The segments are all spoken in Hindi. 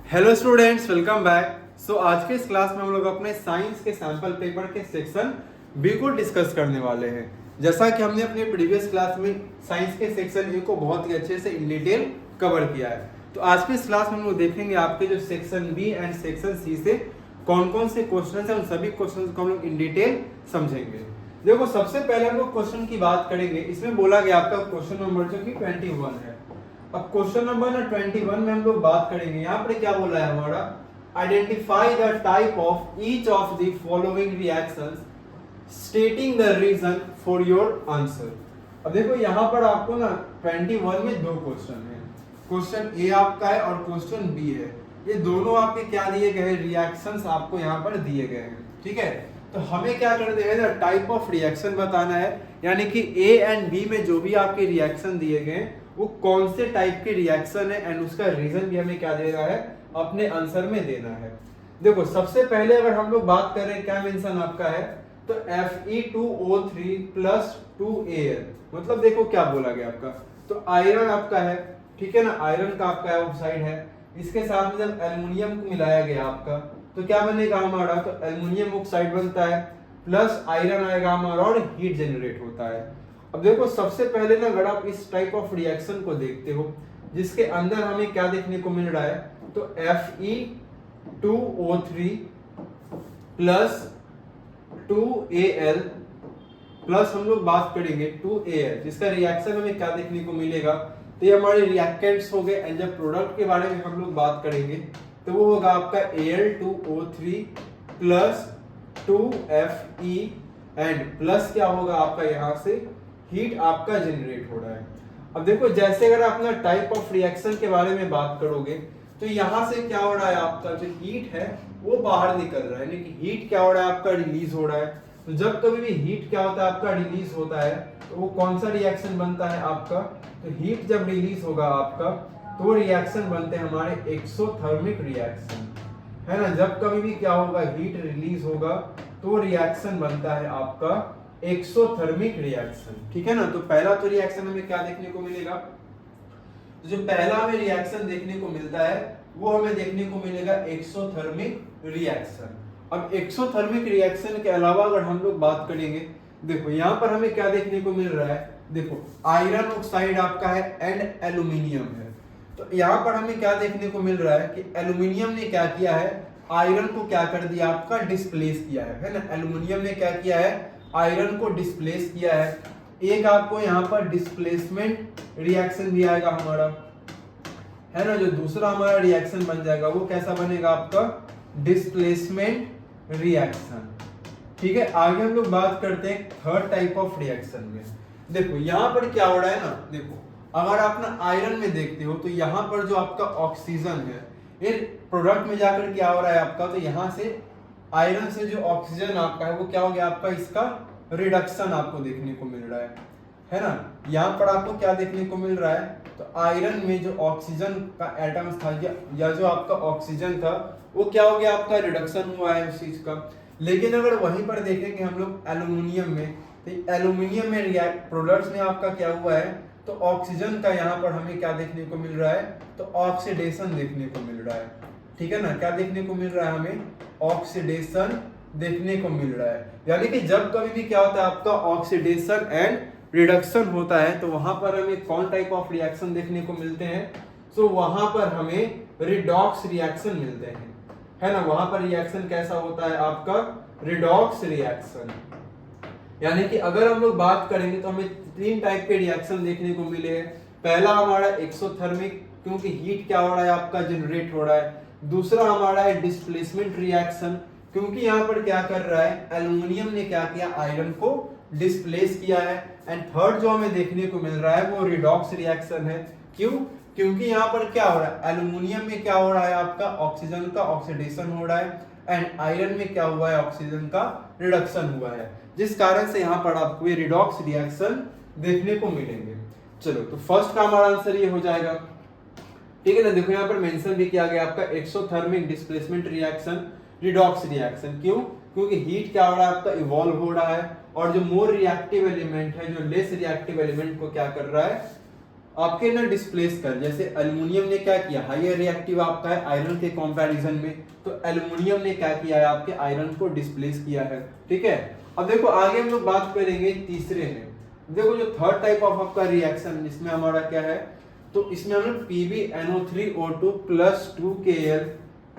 Hello students, welcome back. So आज के इस क्लास में हम लोग अपने साइंस के सैंपल पेपर के सेक्शन बी को डिस्कस करने वाले हैं। जैसा कि हमने अपने प्रीवियस क्लास में साइंस के सेक्शन ए को बहुत ही अच्छे से इन डिटेल कवर किया है, तो आज के इस क्लास में हम लोग देखेंगे आपके जो section B and section C से कौन कौन से क्वेश्चन है, उन सभी क्वेश्चन को हम लोग इन डिटेल समझेंगे। देखो, सबसे पहले हम लोग क्वेश्चन की बात करेंगे। इसमें बोला गया आपका क्वेश्चन नंबर जो कि 21 है। अब क्वेश्चन नंबर 21 में हम लोग बात करेंगे। यहाँ पर क्या बोला है हमारा, identify the type of each of the following reactions stating the reason for your answer. अब देखो, यहाँ पर आपको ना 21 में दो क्वेश्चन है। क्वेश्चन ए आपका है और क्वेश्चन बी है। ये दोनों आपके क्या दिए गए हैं, रिएक्शंस आपको यहाँ पर दिए गए हैं। ठीक है, तो हमें क्या कर देगा ना, टाइप ऑफ रिएक्शन बताना है, यानी कि ए एंड बी में जो भी आपके रिएक्शन दिए गए हैं वो कौन से टाइप के रिएक्शन है एंड उसका रीजन भी हमें क्या देना है, अपने आंसर में देना है। देखो, सबसे पहले अगर हम लोग बात करें क्या मेंशन आपका है, तो Fe2O3 प्लस 2Al, मतलब देखो क्या बोला गया आपका, तो आयरन आपका है, ठीक है ना, आयरन का आपका ऑक्साइड है। इसके साथ में जब एल्युमिनियम को मिलाया गया आपका, तो क्या बनेगा हमारा, तो एल्युमिनियम ऑक्साइड बनता है प्लस आयरन आएगा हमारा और हीट जनरेट होता है। अब देखो, सबसे पहले ना अगर आप इस टाइप ऑफ रिएक्शन को देखते हो जिसके अंदर हमें क्या देखने को मिल रहा है, तो Fe2O3 प्लस 2Al प्लस हम लोग बात करेंगे 2Al, जिसका रिएक्शन हमें क्या देखने को मिलेगा, तो ये हमारे रिएक्टेंट्स हो गए। एंड जब प्रोडक्ट के बारे में हम लोग बात करेंगे तो वो होगा आपका Al2O3 plus 2Fe and plus क्या होगा आपका, यहाँ से हीट आपका जनरेट हो रहा है। अब देखो, जैसे अगर आप ना टाइप ऑफ रिएक्शन के बारे में बात करोगे तो यहाँ से क्या हो रहा है, आपका जो हीट है वो बाहर निकल रहा है, यानी कि हीट क्या हो रहा है, आपका रिलीज हो रहा है। तो जब कभी भी हीट क्या होता है, आपका रिलीज होता है, तो वो कौन सा रिएक्शन बनता है आपका, तो हीट जब रिलीज होगा आपका तो रिएक्शन बनते हैं हमारे एक्सोथर्मिक रिएक्शन, है ना। जब कभी भी क्या होगा, हीट रिलीज होगा तो रिएक्शन बनता है आपका एक्सोथर्मिक रिएक्शन। ठीक है ना, तो पहला तो रिएक्शन हमें क्या देखने को मिलेगा, तो जो पहला हमें रिएक्शन देखने को मिलता है वो हमें देखने को मिलेगा एक्सोथर्मिक रिएक्शन। अब एक्सोथर्मिक रिएक्शन के अलावा अगर हम लोग बात करेंगे, देखो यहाँ पर हमें क्या देखने को मिल रहा है, देखो आयरन ऑक्साइड आपका है एंड एल्यूमिनियम है। तो यहाँ पर हमें क्या देखने को मिल रहा है कि एल्यूमिनियम ने क्या किया है, आयरन को क्या कर दिया आपका, डिस्प्लेस किया है ना। एल्यूमिनियम ने क्या किया है, आयरन को डिस्प्लेस किया है। एक आपको यहाँ पर डिस्प्लेसमेंट रिएक्शन भी आएगा हमारा, है ना। जो दूसरा हमारा रिएक्शन बन जाएगा वो कैसा बनेगा आपका, डिस्प्लेसमेंट रिएक्शन। ठीक है, आगे हम लोग बात करते हैं थर्ड टाइप ऑफ रिएक्शन में। देखो यहाँ पर क्या हो रहा है ना, देखो अगर आप ना आयरन में देखते हो तो यहाँ पर जो आपका ऑक्सीजन है, ये प्रोडक्ट में जाकर क्या हो रहा है आपका, तो यहाँ से आयरन से जो ऑक्सीजन आपका है वो क्या हो गया आपका, इसका रिडक्शन आपको देखने को मिल रहा है ना। यहाँ पर आपको क्या देखने को मिल रहा है, तो आयरन में जो ऑक्सीजन का एटम्स था या जो आपका ऑक्सीजन था वो क्या हो गया आपका, रिडक्शन हुआ है उस चीज का। लेकिन अगर वहीं पर देखेंगे हम लोग एल्यूमिनियम में, तो एल्यूमिनियम में रिएक्ट प्रोडक्ट्स में आपका क्या हुआ है, तो ऑक्सीजन का यहाँ पर हमें क्या देखने को मिल रहा है, तो ऑक्सीडेशन देखने को मिल रहा है। ठीक है ना, क्या देखने को मिल रहा है हमें, ऑक्सीडेशन देखने को मिल रहा है। यानी कि जब कभी भी क्या होता है आपका ऑक्सीडेशन एंड रिडक्शन होता है तो वहां पर हमें कौन टाइप ऑफ रिएक्शन देखने को मिलते हैं, तो वहां पर हमें रिडॉक्स रिएक्शन मिलते हैं, है ना। वहां पर रिएक्शन कैसा होता है आपका, रिडॉक्स रिएक्शन। यानी कि अगर हम लोग बात करेंगे तो हमें तीन टाइप के रिएक्शन देखने को मिले हैं। पहला हमारा एक्सोथर्मिक, क्योंकि हीट क्या हो रहा है आपका, जनरेट हो रहा है। दूसरा हमारा है डिस्प्लेसमेंट रिएक्शन, क्योंकि यहाँ पर क्या कर रहा है, एल्यूमिनियम ने क्या किया, आयरन को डिस्प्लेस किया है। एंड थर्ड जो हमें देखने को मिल रहा है वो रिडॉक्स रिएक्शन है। क्यों, क्योंकि यहाँ पर क्या हो रहा है, एल्यूमिनियम में क्या हो रहा है आपका, ऑक्सीजन का ऑक्सीडेशन हो रहा है एंड आयरन में क्या हुआ है, ऑक्सीजन का रिडक्शन हुआ है, जिस कारण से यहाँ पर आपको ये रिडॉक्स रिएक्शन देखने को मिलेंगे। चलो, तो फर्स्ट का हमारा आंसर ये हो जाएगा। ठीक है ना, देखो यहाँ पर मेंशन भी किया गया आपका exothermic displacement reaction, redox reaction. क्यों, क्योंकि हीट क्या हो रहा है आपका, इवॉल्व हो रहा है और जो मोर रिएक्टिव एलिमेंट है, जो लेस रिएक्टिव एलिमेंट को क्या कर रहा है, आपके ना डिस्प्लेस कर, जैसे एल्युमिनियम ने क्या किया, हायर रिएक्टिव आपका है आयरन के कंपैरिजन में, तो एल्युमिनियम ने क्या किया है आपके आयरन को डिस्प्लेस किया है। ठीक है, अब देखो आगे हम लोग बात करेंगे तीसरे में। देखो जो थर्ड टाइप ऑफ आपका रिएक्शन इसमें हमारा क्या है, तो इसमें हम लोग PbNO3O2 plus 2Kl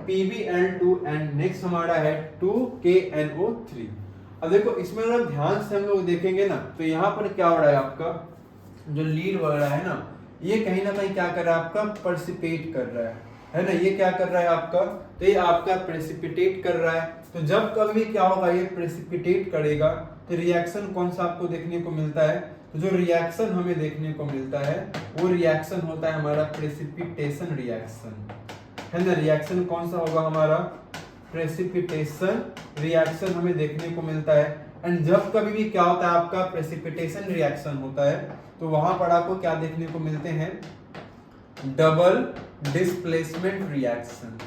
PbL2 and next हमारा है 2KNO3। अब देखो इसमें अगर ध्यान से हम लोग देखेंगे ना, तो यहाँ पर क्या हो रहा है आपका जो लीड वगैरह है ना, ये कहीं ना कहीं क्या कर रहा है आपका प्रेसिपिटेट कर रहा है ना, ये क्या कर रहा है आपका, तो ये आपका प्रेसिपिटेट कर रहा है। तो जब कभी क्या होगा ये प्रेसिपिटेट करेगा तो रिएक्शन कौन सा आपको देखने को मिलता है, तो जो रिएक्शन हमें देखने को मिलता है वो रिएक्शन होता है हमारा प्रेसिपिटेशन रिएक्शन, है ना। रिएक्शन कौन सा होगा हमारा, प्रेसिपिटेशन रिएक्शन हमें देखने को मिलता है। एंड जब कभी भी क्या होता है आपका प्रेसिपिटेशन रिएक्शन होता है तो वहां पर आपको क्या देखने को मिलते हैं, डबल डिस्प्लेसमेंट रिएक्शन,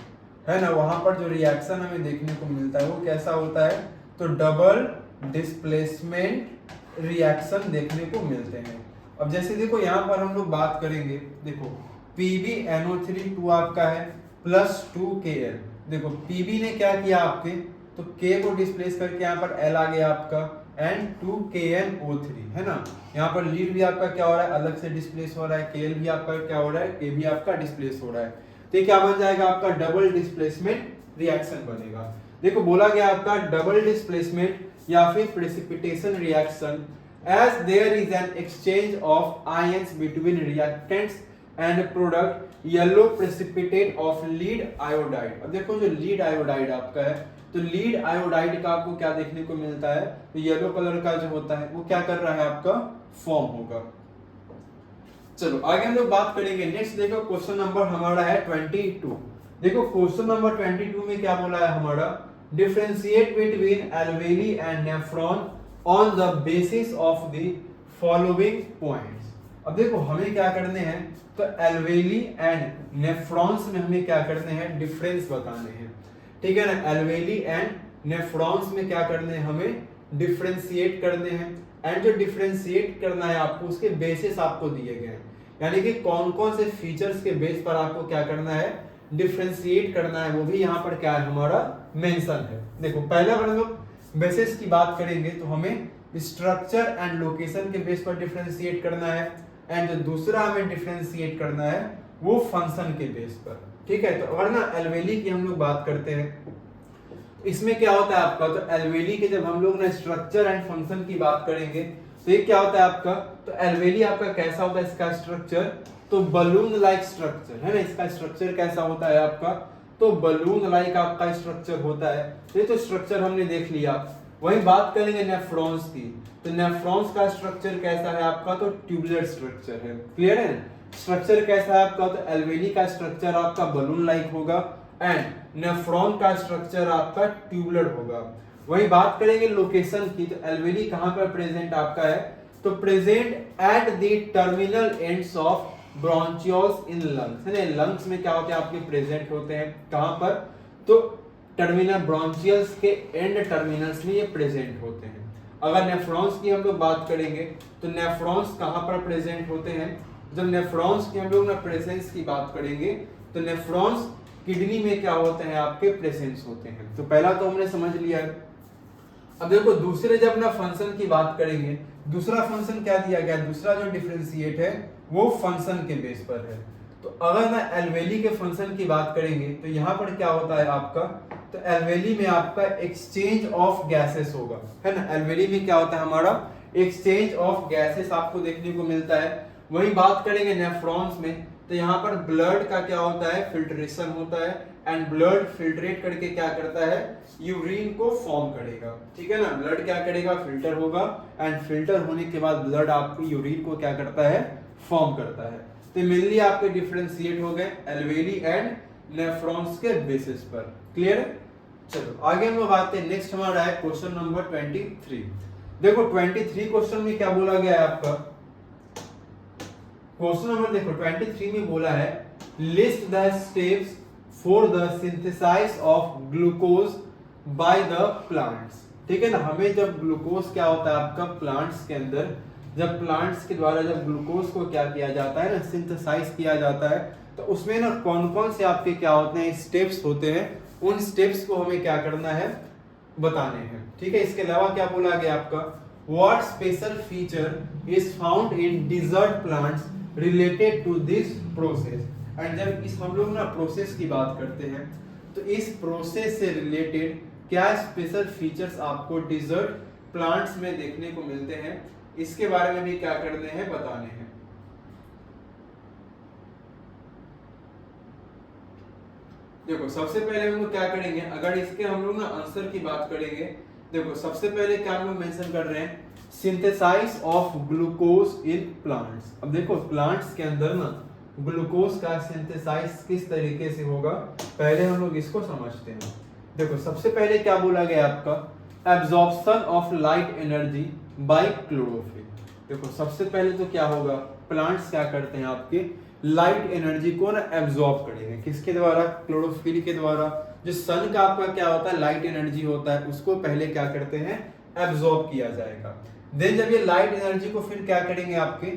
है ना। वहां पर जो रिएक्शन हमें देखने को मिलता है वो कैसा होता है, तो डबल डिस्प्लेसमेंट रिएक्शन देखने को मिलते हैं। अब जैसे देखो यहाँ पर हम लोग बात करेंगे, देखो PbNO3 आपका है प्लस 2Kl, देखो Pb ने क्या किया आपके, तो K को डिस्प्लेस करके यहाँ पर L आ गया आपका एंड 2KNO3, है ना। यहाँ पर लीड भी आपका क्या हो रहा है अलग से डिस्प्लेस हो रहा है, Kl भी आपका क्या हो रहा है, K भी आपका डिस्प्लेस हो रहा है, तो ये क्या बन जाएगा आपका डबल डिस्प्लेसमेंट रिएक्शन बनेगा। देखो बोला गया आपका डबल डिस्प्लेसमेंट या फिर precipitation reaction as there is an exchange of ions between reactants and product yellow precipitate of lead iodide। अब देखो जो lead iodide आपका है, तो lead iodide का आपको क्या देखने को मिलता है, तो येलो कलर का जो होता है वो क्या कर रहा है आपका फॉर्म होगा। चलो आगे हम लोग बात करेंगे, नेक्स्ट देखो क्वेश्चन नंबर हमारा है 22। देखो क्वेश्चन नंबर 22 में क्या बोला है हमारा, differentiate between alveoli and nephron on the basis of the following points. अब देखो हमें क्या करने हैं, तो एल्वेली एंड नेफ्रॉन्स में हमें क्या करने हैं, डिफरेंस बताने हैं। ठीक है ना, एल्वेली एंड नेफ्रॉन्स में क्या करने हैं, हमें डिफरेंशिएट करने हैं। एंड जो डिफरेंशिएट करना है आपको उसके बेसिस आपको दिए गए हैं, यानी कि कौन कौन से फीचर्स के बेस पर आपको क्या करना है, डिफरेंशिएट करना है, वो भी यहाँ पर क्या है हमारा मेंशन है। देखो पहला अगर हम लोग बेसिस की बात करेंगे तो हमें स्ट्रक्चर एंड लोकेशन के बेस पर डिफरेंशिएट करना है, एंड जो दूसरा हमें डिफरेंशिएट करना है वो फंक्शन के बेस पर। ठीक है, तो अगर ना एल्वेली की हम लोग बात करते हैं, इसमें क्या होता है आपका, तो एल्वेली के जब हम लोग ना स्ट्रक्चर एंड फंक्शन की बात करेंगे तो ये क्या होता है आपका, तो एल्वेली आपका कैसा होता है इसका स्ट्रक्चर, तो बलून लाइक स्ट्रक्चर, है ना। इसका स्ट्रक्चर कैसा होता है आपका, तो बलून लाइक आपका स्ट्रक्चर होता है। ये तो स्ट्रक्चर हमने देख लिया। वही बात करेंगे नेफ्रॉन्स की, तो नेफ्रॉन्स का स्ट्रक्चर कैसा है आपका, तो ट्यूबुलर स्ट्रक्चर है। क्लियर है, स्ट्रक्चर कैसा है आपका, तो एल्वेली का स्ट्रक्चर आपका बलून लाइक होगा एंड नेफ्रॉन का स्ट्रक्चर आपका ट्यूबुलर होगा। वही बात करेंगे लोकेशन की, तो एल्वेली कहां पर प्रेजेंट आपका है, तो present at the terminal ends of bronchioles in lungs, है ना। लंग्स में क्या होते हैं आपके प्रेजेंट होते हैं, कहां पर, तो टर्मिनल ब्रोंचियल्स के एंड टर्मिनल्स में ये प्रेजेंट होते हैं। अगर नेफ्रॉन्स की हम लोग बात करेंगे तो नेफ्रॉन्स कहां पर प्रेजेंट होते हैं, जब नेफ्रॉन्स की हम लोग ना प्रेजेंस की बात करेंगे तो नेफ्रॉन्स किडनी में क्या होते हैं आपके प्रेजेंस होते हैं। तो पहला तो हमने समझ लिया है। अब देखो दूसरे जब ना फंक्शन की बात करेंगे, दूसरा फंक्शन क्या दिया गया, दूसरा जो डिफरेंशिएट है वो फंक्शन के बेस पर है। तो अगर ना एल्वेली के फंक्शन की बात करेंगे तो यहाँ पर क्या होता है आपका, तो एल्वेली में आपका एक्सचेंज ऑफ गैसेस होगा, है ना। एल्वेली में क्या होता है हमारा एक्सचेंज ऑफ गैसेस आपको देखने को मिलता है। वही बात करेंगे नेफ्रॉन्स में, तो यहाँ पर ब्लड का क्या होता है, फिल्ट्रेशन होता है एंड ब्लड फिल्ट्रेट करके क्या करता है, यूरिन को फॉर्म करेगा। ठीक है ना, ब्लड क्या करेगा, फिल्टर होगा एंड फिल्टर होने के बाद ब्लड आपकी यूरिन को क्या करता है, फॉर्म करता है। तो मेनली आपके डिफरेंशिएट हो गए एल्वेली एंड नेफ्रॉन्स के बेसिस पर। क्लियर है, चलो आगे हम लोग आते हैं। नेक्स्ट हमारा है क्वेश्चन नंबर 23। देखो 23 क्वेश्चन में क्या बोला गया है आपका, क्वेश्चन नंबर देखो 23 में बोला है list the steps for the synthesize of glucose by the plants. ठीक है ना, हमें जब ग्लूकोज क्या होता है आपका प्लांट्स के अंदर जब प्लांट्स के द्वारा जब ग्लूकोज को क्या किया जाता है ना, सिंथेसाइज किया जाता है, तो उसमें ना कौन कौन से आपके क्या होते हैं, स्टेप्स होते हैं, उन स्टेप्स को हमें क्या करना है, बताने हैं। ठीक है, इसके अलावा क्या बोला गया आपका, what special feature is found in desert plants related to this process. And जब इस हम लोग ना प्रोसेस की बात करते हैं, तो इस प्रोसेस से रिलेटेड क्या स्पेशल फीचर्स आपको डिजर्ट प्लांट्स में देखने को मिलते हैं, इसके बारे में भी क्या करने हैं, बताने हैं। देखो सबसे पहले हम लोग क्या करेंगे, अगर इसके हम लोग ना आंसर की बात करेंगे, देखो सबसे पहले क्या हम लोग मेंशन कर रहे हैं, synthesize of glucose in plants. अब देखो प्लांट्स के अंदर ना ग्लूकोज का सिंथेसाइज किस तरीके से होगा, पहले हम लोग इसको समझते हैं। देखो सबसे पहले क्या बोला गया आपका, absorption of light energy by chlorophyll. देखो सबसे पहले तो क्या होगा, प्लांट्स क्या करते हैं आपके, लाइट एनर्जी को ना एब्जॉर्ब करेंगे, किसके द्वारा, क्लोरोफिल के द्वारा। जो सन का आपका क्या होता है, लाइट एनर्जी होता है, उसको पहले क्या करते हैं, एब्जॉर्ब किया जाएगा। देन जब ये लाइट एनर्जी को फिर क्या करेंगे आपके,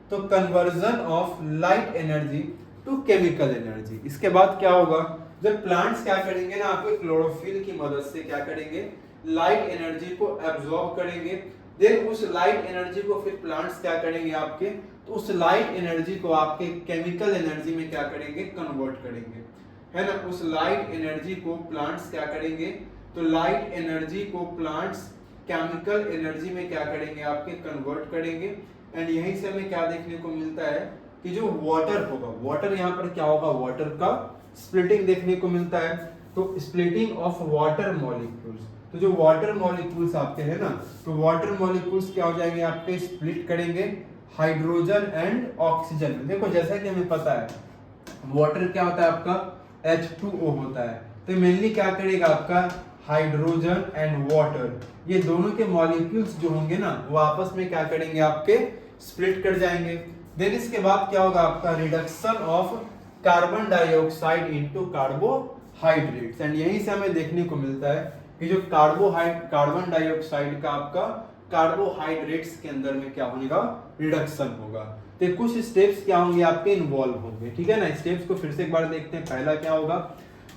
तो conversion of light energy to chemical energy. इसके बाद क्या होगा, जब प्लांट्स क्या करेंगे ना आपके क्लोरोफिल की मदद से क्या करेंगे, लाइट एनर्जी को एब्जॉर्ब करेंगे। देन उस लाइट एनर्जी को फिर प्लांट्स क्या करेंगे आपके, तो उस लाइट एनर्जी को आपके केमिकल एनर्जी में क्या करेंगे, कन्वर्ट करेंगे, है ना। उस लाइट एनर्जी को प्लांट्स क्या करेंगे, तो लाइट एनर्जी को प्लांट्स केमिकल एनर्जी में क्या करेंगे, आपके कन्वर्ट करेंगे। एंड यहीं से हमें क्या देखने को मिलता है कि जो वाटर होगा, वाटर यहाँ पर क्या होगा, वाटर का स्प्लिटिंग देखने को मिलता है। तो स्प्लिटिंग ऑफ वाटर मॉलिक्यूल्स, तो जो वाटर मॉलिक्यूल्स आपके है ना, तो वाटर मॉलिक्यूल्स क्या हो जाएंगे आपके, स्प्लिट करेंगे हाइड्रोजन एंड ऑक्सीजन में। देखो जैसा कि हमें पता है वाटर क्या होता है आपका, H2O होता है, तो मेनली क्या करेगा आपका, हाइड्रोजन एंड वाटर, ये दोनों के मॉलिक्यूल्स जो होंगे ना, वो आपस में क्या करेंगे, आपके स्प्लिट कर जाएंगे। देन इसके बाद क्या होगा आपका, reduction of carbon dioxide into carbohydrates. And यहीं से हमें देखने को मिलता है कि जो कार्बन डाइऑक्साइड का आपका कार्बोहाइड्रेट्स के अंदर में क्या होगा, रिडक्शन होगा। तो कुछ स्टेप्स क्या होंगे आपके, इन्वॉल्व होंगे। ठीक है ना, स्टेप्स को फिर से एक बार देखते हैं। पहला क्या होगा,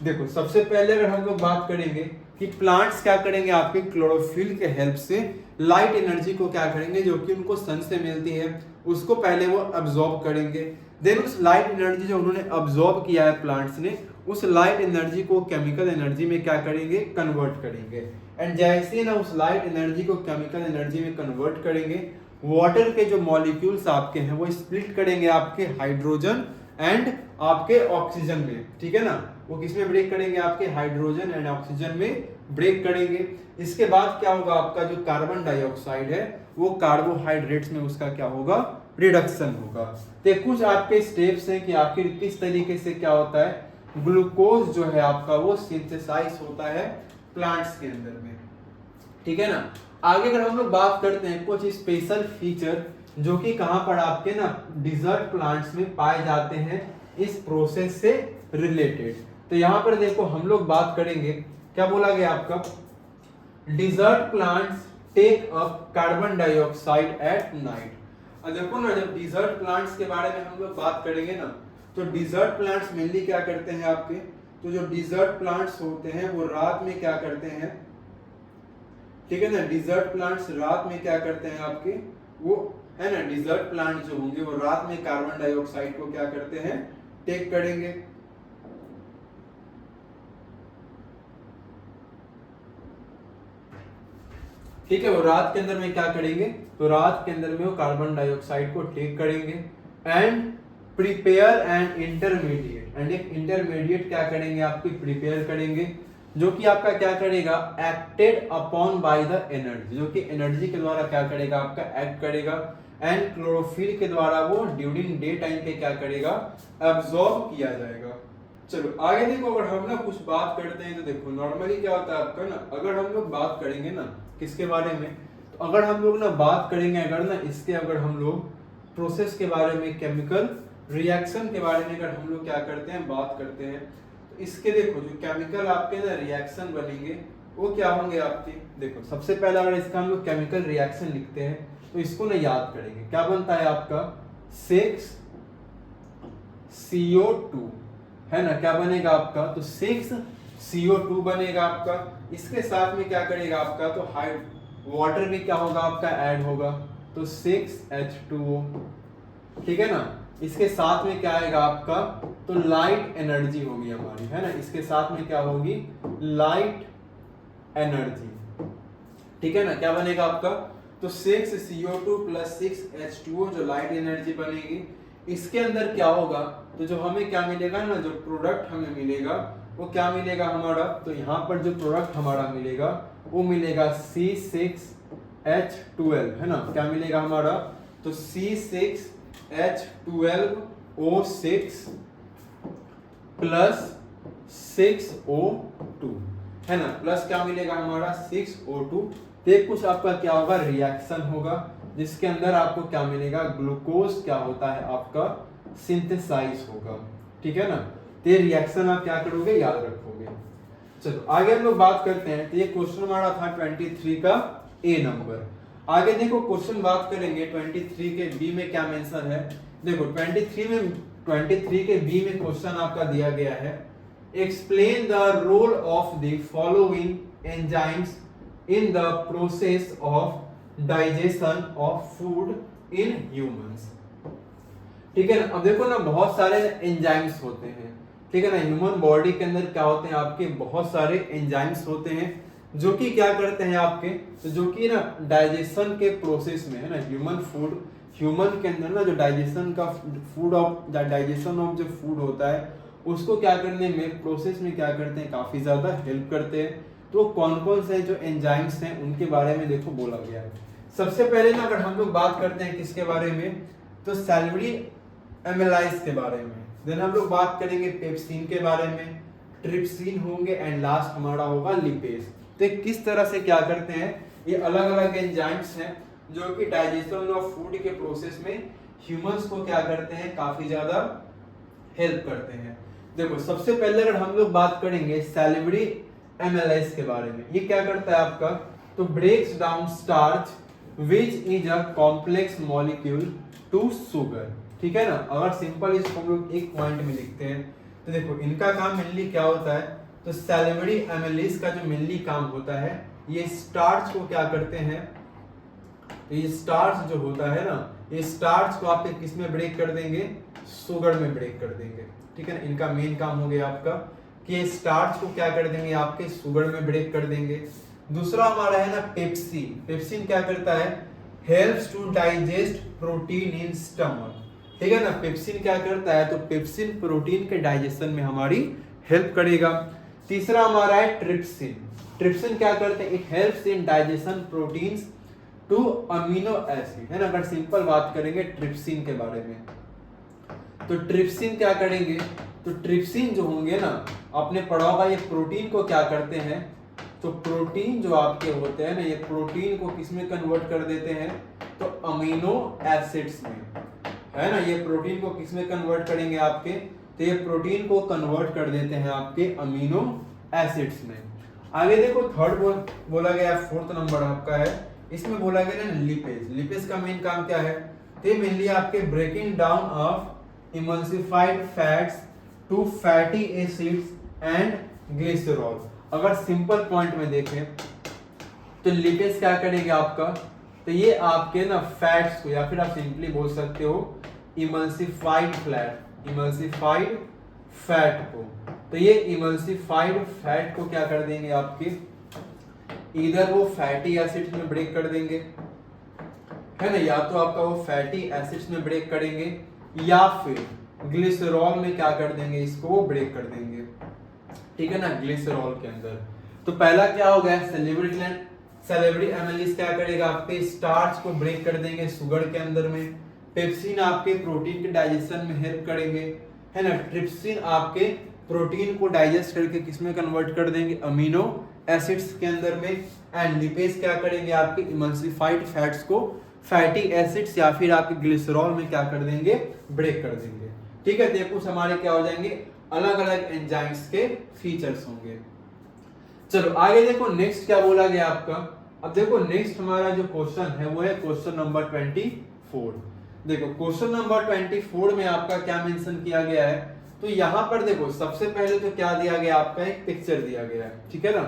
देखो सबसे पहले अगर हम लोग बात करेंगे कि प्लांट्स क्या करेंगे आपके क्लोरोफिल के हेल्प से लाइट एनर्जी को क्या करेंगे, जो कि उनको सन से मिलती है, उसको पहले वो अब्सॉर्ब करेंगे। देन उस लाइट एनर्जी जो उन्होंने अब्सॉर्ब किया है प्लांट्स ने, उस लाइट एनर्जी को केमिकल एनर्जी में क्या करेंगे, कन्वर्ट करेंगे। एंड जैसे ना उस लाइट एनर्जी को केमिकल एनर्जी में कन्वर्ट करेंगे, वाटर के जो मॉलिक्यूल्स आपके हैं वो स्प्लिट करेंगे आपके हाइड्रोजन एंड आपके ऑक्सीजन में। ठीक है ना, वो किसमें ब्रेक करेंगे, आपके हाइड्रोजन एंड ऑक्सीजन में ब्रेक करेंगे। इसके बाद क्या होगा, आपका जो कार्बन डाइऑक्साइड है वो कार्बोहाइड्रेट्स में उसका क्या होगा, रिडक्शन होगा। तो कुछ आपके स्टेप्स हैं कि आखिर किस तरीके से क्या होता है, ग्लूकोज जो है आपका वो सिंथेसाइज होता है प्लांट्स के अंदर में। ठीक है ना, आगे अगर हम लोग बात करते हैं कुछ स्पेशल फीचर जो कि कहां पर आपके ना डिजर्ट प्लांट्स में पाए जाते हैं इस प्रोसेस से रिलेटेड। तो यहां पर देखो हम लोग बात करेंगे, क्या बोला गया आपका, desert plants take up carbon dioxide at night. अब देखो ना, जब डिजर्ट प्लांट्स के बारे में हम लोग बात करेंगे ना, तो डिजर्ट प्लांट्स मेनली क्या करते हैं आपके, तो जो डिजर्ट प्लांट्स होते हैं वो रात में क्या करते हैं, ठीक है ना, डिजर्ट प्लांट्स रात में क्या करते हैं आपके, वो है ना, डिजर्ट प्लांट जो होंगे वो रात में कार्बन डाइऑक्साइड को क्या करते हैं, टेक करेंगे। ठीक है, वो रात के अंदर में क्या करेंगे, तो रात के अंदर में वो कार्बन डाइऑक्साइड को टेक करेंगे and prepare and intermediate, and एक इंटरमीडिएट क्या करेंगे आपकी, प्रिपेयर करेंगे, जो कि आपका क्या करेगा, acted upon by the energy, जो कि एनर्जी के द्वारा क्या करेगा, आपका एक्ट करेगा। एंड क्लोरोफिल के द्वारा वो ड्यूरिंग डे टाइम पे क्या करेगा, अब्सॉर्ब किया जाएगा। चलो आगे देखो, अगर हम ना कुछ बात करते हैं तो देखो नॉर्मली क्या होता है आपका ना, अगर हम लोग बात करेंगे ना किसके बारे में, तो अगर हम लोग ना बात करेंगे अगर ना इसके, अगर हम लोग प्रोसेस के बारे में, केमिकल रिएक्शन के बारे में अगर हम लोग क्या करते हैं, बात करते हैं, तो इसके देखो जो केमिकल आपके ना रिएक्शन बनेंगे वो क्या होंगे आपके, देखो सबसे पहला अगर इसका हम लोग केमिकल रिएक्शन लिखते हैं तो इसको ना याद करेंगे, क्या बनता है आपका 6CO2, है ना, क्या बनेगा आपका, तो 6CO2 बनेगा आपका। इसके साथ में क्या करेगा आपका, तो वाटर भी क्या होगा आपका ऐड होगा, तो 6H2O, ठीक है ना। इसके साथ में क्या आएगा आपका, तो लाइट एनर्जी होगी हमारी, है ना, इसके साथ में क्या होगी, लाइट एनर्जी, ठीक है ना। क्या बनेगा आपका, तो 6CO2 प्लस 6H2O जो लाइट एनर्जी बनेगी। इसके अंदर क्या होगा, तो जो हमें क्या मिलेगा ना, जो प्रोडक्ट हमें मिलेगा वो क्या मिलेगा हमारा, तो यहाँ पर जो प्रोडक्ट हमारा मिलेगा वो मिलेगा C6H12, है ना, क्या मिलेगा हमारा, तो C6H12O6 प्लस 6O2, है ना, प्लस क्या मिलेगा हमारा 6O2। तो कुछ आपका क्या होगा, रिएक्शन होगा, जिसके अंदर आपको क्या मिलेगा, ग्लूकोज क्या होता है आपका सिंथेसाइज होगा, ठीक है ना। तो ये रिएक्शन आप क्या करोगे, याद रखोगे। चलो आगे हम लोग बात करते हैं। तो ये क्वेश्चन हमारा था 23 का ए नंबर। आगे देखो क्वेश्चन बात करेंगे 23 के बी में क्या मेंशन है। देखो 23 के बी में क्वेश्चन आपका दिया गया है, explain the role of the following enzymes in the process of digestion of food in humans, ठीक है ना। अब देखो ना बहुत सारे एंजाइम्स होते हैं, ठीक है ना, ह्यूमन बॉडी के अंदर क्या होते हैं आपके, बहुत सारे एंजाइम्स होते हैं जो कि क्या करते हैं आपके, तो जो कि ना डाइजेशन के प्रोसेस में, है ना, ह्यूमन के अंदर ना जो डाइजेशन ऑफ जो फूड होता है उसको क्या करने में, प्रोसेस में क्या करते हैं, काफी ज्यादा हेल्प करते हैं। तो कौन कौन से जो एंजाइम्स हैं उनके बारे में देखो बोला गया है। सबसे पहले ना अगर हम लोग बात करते हैं किसके बारे में, तो सैलिवरी एमाइलेज के बारे में, देन हम लोग बात करेंगे पेप्सिन के बारे में, ट्रिप्सिन होंगे, एंड लास्ट हमारा होगा लिपेज। तो किस तरह से क्या करते हैं, ये अलग अलग एंजाइम्स हैं जो कि डाइजेशन ऑफ फूड के प्रोसेस में ह्यूमंस को क्या करते हैं, काफी ज्यादा हेल्प करते हैं। देखो सबसे पहले अगर हम लोग बात करेंगे सैलिवरी एमाइलेज के बारे में, ये क्या करता है आपका, तो breaks down starch which is a complex molecule to sugar, ठीक है ना। अगर सिंपल इसको हम लोग एक पॉइंट में लिखते हैं तो देखो इनका काम मेनली क्या होता है, तो सैलिवरी एमाइलेज का जो मेनली काम होता है, ये स्टार्च को क्या करते हैं, तो ये स्टार्च जो होता है ना, ये स्टार्च को आपके किस में ब्रेक कर देंगे, शुगर में ब्रेक कर देंगे, ठीक है ना। इनका मेन काम हो गया आपका कि स्टार्च को क्या कर देंगे, आपके शुगर में ब्रेक कर देंगे। दूसरा हमारा है ना पेप्सिन। पेप्सिन क्या करता है, helps to digest protein in stomach, ठीक है ना। पेप्सिन क्या करता है, तो पेप्सिन प्रोटीन के डाइजेशन में हमारी हेल्प करेगा। तीसरा हमारा है ट्रिप्सिन। ट्रिप्सिन क्या करते हैं, it helps in digestion proteins to amino acid, है ना। अगर सिंपल बात करेंगे ट्रिप्सिन के बारे में, तो ट्रिप्सिन क्या करेंगे, तो ट्रिप्सिन जो होंगे ना, आपने पढ़ा होगा ये प्रोटीन को क्या करते हैं, तो प्रोटीन जो आपके होते हैं ना, ये प्रोटीन को किस में कन्वर्ट कर देते हैं, तो अमीनो एसिड्स में, है ना। ये प्रोटीन को किस में कन्वर्ट करेंगे आपके, तो ये प्रोटीन को कन्वर्ट कर देते हैं आपके अमीनो एसिड्स में। आगे देखो थर्ड बोला गया, फोर्थ नंबर आपका है, इसमें बोला गया ना लिपेज। लिपेज का मेन काम क्या है, तो मेनली आपके breaking down of emulsified fats to fatty acids and glycerol. अगर सिंपल पॉइंट में देखें तो लिपेज क्या करेंगे आपका, तो ये आपके ना फैट्स को, या फिर आप सिंपली बोल सकते हो इमल्सिफाइड फैट को, तो ये इमल्सिफाइड फैट को क्या कर देंगे आपके, इधर वो फैटी एसिड्स में ब्रेक कर देंगे, है ना, या तो आपका वो फैटी एसिड्स में ब्रेक करेंगे या फिर ग्लिसरॉल में क्या कर देंगे, इसको वो ब्रेक कर देंगे, ठीक है ना, ग्लिसरॉल के अंदर। तो पहला क्या हो गया, सैलिवरी एमाइलेज क्या करेगा, आपके स्टार्च को ब्रेक कर देंगे शुगर के अंदर में। पेप्सिन आपके प्रोटीन के डाइजेशन में हेल्प करेंगे, है ना। ट्रिप्सिन आपके प्रोटीन को डाइजेस्ट करके किसमें कन्वर्ट कर देंगे, अमीनो एसिड्स के अंदर में। एंड लिपेज क्या करेंगे, आपके इमल्सिफाइड फैट्स को फैटी एसिड्स या फिर आपके ग्लिसरॉल में क्या कर देंगे, ब्रेक कर देंगे, ठीक है। तो कुछ हमारे क्या हो जाएंगे, अलग अलग एंजाइम्स के फीचर्स होंगे। चलो आगे देखो नेक्स्ट क्या बोला गया आपका, अब देखो नेक्स्ट हमारा जो क्वेश्चन है वो है क्वेश्चन नंबर 24। देखो क्वेश्चन नंबर 24 में आपका क्या मेंशन किया गया है, तो यहाँ पर देखो सबसे पहले तो क्या दिया गया, आपका एक पिक्चर दिया गया है, ठीक है ना।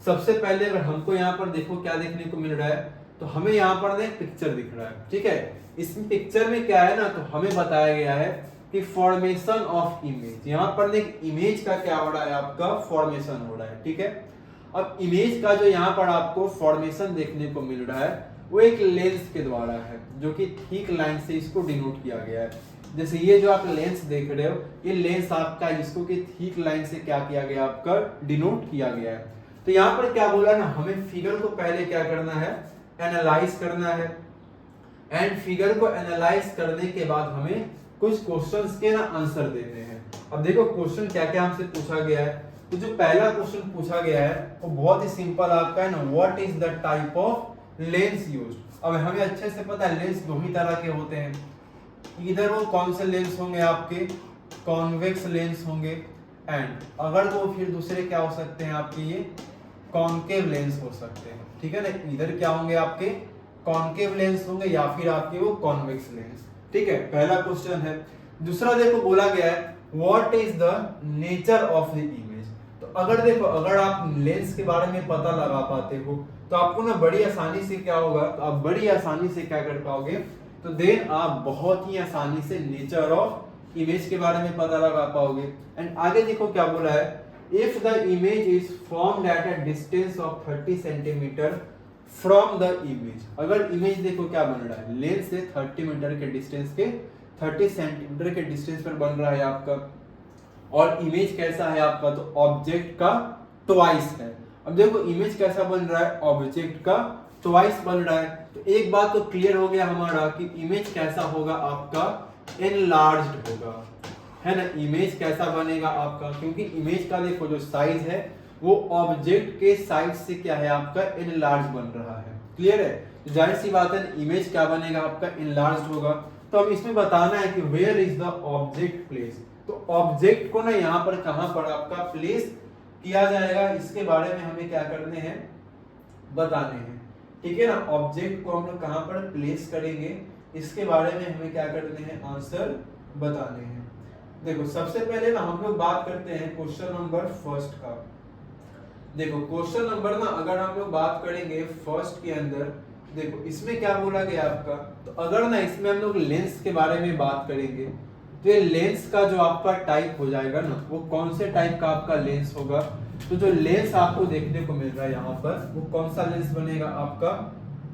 सबसे पहले अगर हमको यहाँ पर देखो क्या देखने को मिल रहा है, तो हमें यहाँ पर एक पिक्चर दिख रहा है, ठीक है। इस पिक्चर में क्या है ना, तो हमें बताया गया है कि फॉर्मेशन ऑफ इमेज, यहाँ पर एक इमेज का क्या हो रहा है, आपका फॉर्मेशन हो रहा है, ठीक है। अब इमेज का जो यहाँ पर आपको फॉर्मेशन देखने को मिल रहा है वो एक लेंस के द्वारा है, जो कि थिक लाइन से इसको डिनोट किया गया है। जैसे ये जो आप लेंस देख रहे हो, ये लेंस आपका जिसको कि थिक लाइन से क्या किया गया, आपका डिनोट किया गया है। तो यहाँ पर क्या बोला ना, हमें फिगर को पहले क्या करना है, एनालाइज करना है, एंड फिगर को एनालाइज करने के बाद हमें कुछ क्वेश्चंस के ना आंसर देने हैं। अब देखो क्वेश्चन क्या क्या हमसे पूछा गया है, तो जो पहला क्वेश्चन पूछा गया है वो बहुत ही सिंपल आपका है ना, what is the type of lens used. अब हमें अच्छे से पता है लेंस दो ही तरह के होते हैं, इधर वो कौन से लेंस होंगे, आपके कॉन्वेक्स लेंस होंगे, एंड अगर वो फिर दूसरे क्या हो सकते हैं, आपके ये कॉनकेव लेंस हो सकते हैं, ठीक है ना। इधर क्या होंगे, आपके कॉनकेव लेंस होंगे या फिर आपके वो कॉन्वेक्स लेंस, ठीक है। पहला क्वेश्चन है। दूसरा देखो बोला गया है what is the nature of the image. तो अगर देखो अगर आप लेंस के बारे में पता लगा पाते हो तो आपको ना बड़ी आसानी से क्या होगा, तो आप बड़ी आसानी से क्या कर पाओगे, तो देन आप बहुत ही आसानी से नेचर ऑफ इमेज के बारे में पता लगा पाओगे। एंड आगे देखो क्या बोला है, if the image is formed at a distance of 30 centimetre from the image. अगर इमेज देखो क्या बन रहा है, लेंस से 30 मीटर के डिस्टेंस के 30 सेंटीमीटर के डिस्टेंस पर बन रहा है आपका, और इमेज कैसा है आपका, तो ऑब्जेक्ट का ट्वाइस है। अब देखो इमेज कैसा बन रहा है, ऑब्जेक्ट का ट्वाइस बन रहा है। तो एक बात तो क्लियर हो गया हमारा कि इमेज कैसा होगा, आपका एनलार्ज्ड होगा, है ना। इमेज कैसा बनेगा आपका, क्योंकि इमेज का देखो जो साइज है वो ऑब्जेक्ट के साइज से क्या है, आपका एनलार्ज बन रहा है। क्लियर है, जाहिर सी बात है इमेज क्या बनेगा, आपका एनलार्ज होगा। तो अब इसमें बताना है कि where is the object place. तो ऑब्जेक्ट को ना यहाँ पर कहां पर आपका प्लेस किया जाएगा, इसके बारे में हमें क्या करने हैं, बताने हैं, ठीक है ना। ऑब्जेक्ट को हम लोग कहां पर प्लेस करेंगे, इसके बारे में हमें क्या करने हैं, आंसर बताने हैं। देखो सबसे पहले ना हम लोग बात करते हैं क्वेश्चन नंबर फर्स्ट का। देखो क्वेश्चन नंबर ना अगर हम लोग बात करेंगे फर्स्ट के अंदर, देखो इसमें क्या बोला गया आपका, तो अगर ना इसमें हम लोग लेंस के बारे में बात करेंगे, तो ये लेंस का जो आपका टाइप हो जाएगा ना, वो कौन से टाइप का आपका लेंस होगा। तो जो लेंस आपको देखने को मिल रहा है यहाँ पर, वो कौन सा लेंस बनेगा, आपका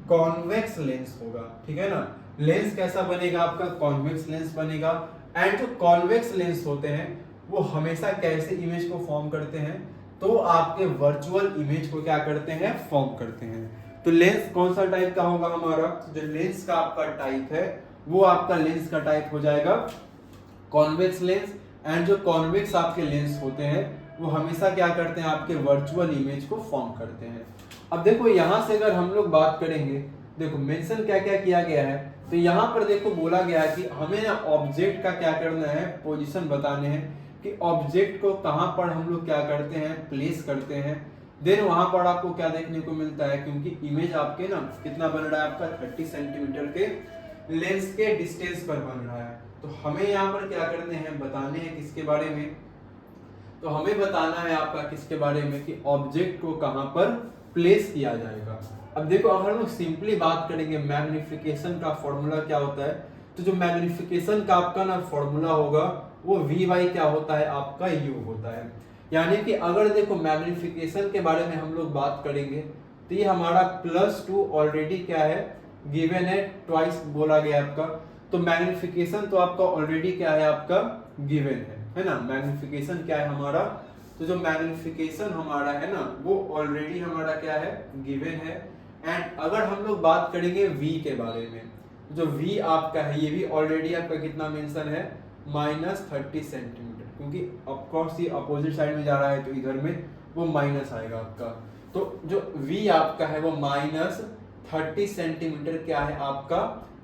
कॉन्वेक्स लेंस होगा, ठीक है ना। लेंस कैसा बनेगा, आपका कॉन्वेक्स लेंस बनेगा। एंड जो कॉन्वेक्स लेंस होते हैं वो हमेशा कैसे इमेज को फॉर्म करते हैं, तो आपके वर्चुअल इमेज को क्या करते हैं, फॉर्म करते हैं। तो लेंस कौन सा टाइप का होगा हमारा, जो लेंस का आपका टाइप है वो आपका लेंस का टाइप हो जाएगा कॉन्वेक्स लेंस। एंड जो कॉन्वेक्स आपके लेंस होते हैं वो हमेशा क्या करते हैं, आपके वर्चुअल इमेज को फॉर्म करते हैं। अब देखो यहां से अगर हम लोग बात करेंगे, देखो मेंशन क्या क्या किया गया है, तो यहाँ पर देखो बोला गया है कि हमें ना ऑब्जेक्ट का क्या करना है, पोजीशन बताने हैं कि ऑब्जेक्ट को कहां पर हम लोग क्या करते हैं, प्लेस करते हैं। देन वहां पर आपको क्या देखने को मिलता है, क्योंकि इमेज आपके ना कितना बन रहा है, आपका 30 सेंटीमीटर के लेंस के डिस्टेंस पर बन रहा है। तो हमें यहाँ पर क्या करने हैं, बताने हैं किसके बारे में, तो हमें बताना है आपका किसके बारे में, कि ऑब्जेक्ट को कहां पर प्लेस किया जाएगा। अब देखो अगर हम लोग सिंपली बात करेंगे मैग्निफिकेशन का फॉर्मूला क्या होता है, तो जो मैग्निफिकेशन का आपका ना फॉर्मूला होगा वो वी क्या होता है, आपका यू होता है। यानी कि अगर देखो मैग्निफिकेशन के बारे में हम लोग बात करेंगे, तो ये हमारा +2 ऑलरेडी क्या है, गिवन है, ट्वाइस बोला गया आपका। तो मैग्निफिकेशन तो आपका ऑलरेडी क्या है, आपका गिवन है ना। मैग्निफिकेशन क्या है हमारा, तो जो मैग्निफिकेशन हमारा है ना वो ऑलरेडी हमारा क्या है, गिवन है। एंड अगर हम लोग बात करेंगे v के बारे में, जो v आपका है ये भी ऑलरेडी आपका कितना मेंशन है, -30 सेंटीमीटर, क्योंकि ऑफकोर्स ये अपोजिट साइड में जा रहा है तो इधर में वो माइनस आएगा आपका। तो जो v आपका है वो -30 सेंटीमीटर क्या है, आपका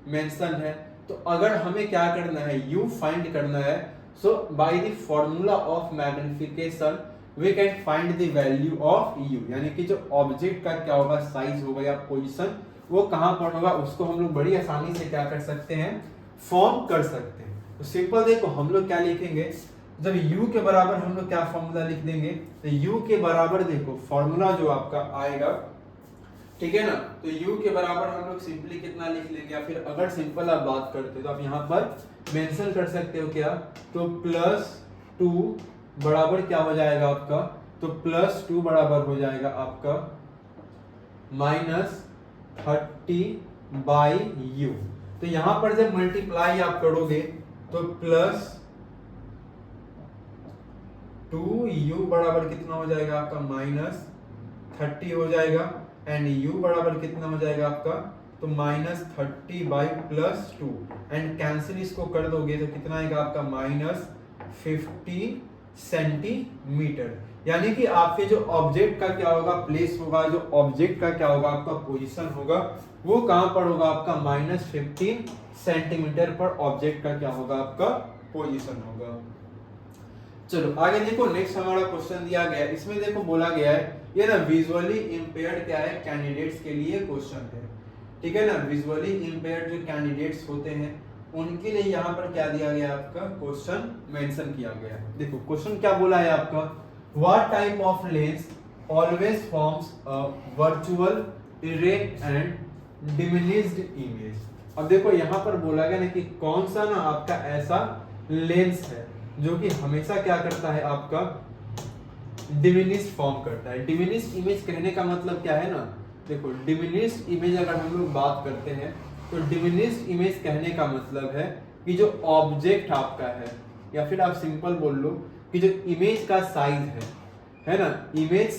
मेंशन है। तो अगर हमें क्या करना है, u फाइंड करना है, so by the formula of magnification we can find the value of u, यानी कि जो ऑब्जेक्ट का क्या होगा साइज होगा या पोजीशन वो कहां पर होगा उसको हम लोग बड़ी आसानी से क्या कर सकते हैं फॉर्म कर सकते हैं। तो सिंपल देखो हम लोग क्या लिखेंगे, जब u के बराबर हम लोग क्या फॉर्मूला लिख देंगे, तो u के बराबर देखो फॉर्मूला जो आपका आएगा, ठीक है ना, तो u के बराबर हम लोग सिंपली कितना लिख लेंगे, या फिर अगर सिंपल आप बात करते तो आप यहाँ पर मेंशन कर सकते हो क्या, तो +2 बराबर क्या हो जाएगा आपका, तो +2 बराबर हो जाएगा आपका -30/u। तो यहां पर जब मल्टीप्लाई आप करोगे तो +2u बराबर कितना हो जाएगा आपका -30 हो जाएगा, एंड u बराबर कितना हो जाएगा आपका, तो -30/+2, एंड कैंसिल इसको कर दोगे तो कितना आएगा आपका -50 सेंटीमीटर। यानी कि आपके जो ऑब्जेक्ट का क्या होगा प्लेस होगा, जो ऑब्जेक्ट का क्या होगा आपका पोजीशन होगा वो कहां पर होगा आपका -15 सेंटीमीटर पर ऑब्जेक्ट का क्या होगा आपका पोजीशन होगा। चलो आगे देखो, नेक्स्ट हमारा क्वेश्चन दिया गया है, इसमें देखो बोला गया है ये ना विजुअली इंपेयर्ड क्या है कैंडिडेट्स के लिए क्वेश्चन है, ठीक है ना, विजुअली इंपेयर्ड जो कैंडिडेट्स होते हैं उनके लिए यहाँ पर क्या दिया गया आपका क्वेश्चन मेंशन किया गया है। देखो क्वेश्चन क्या बोला है आपका, what type of lens always forms a virtual erect and diminished image. अब देखो यहाँ पर बोला गया ना कि कौन सा ना आपका ऐसा लेंस है जो कि हमेशा क्या करता है आपका डिमिनिश्ड फॉर्म करता है। डिमिनिश्ड इमेज कहने का मतलब क्या है ना, देखो डिमिनिश्ड इमेज अगर हम लोग बात करते हैं तो डिमिनिश्ड इमेज कहने का मतलब है कि जो ऑब्जेक्ट आपका है, या फिर आप सिंपल बोल लो कि जो इमेज का साइज है ना, image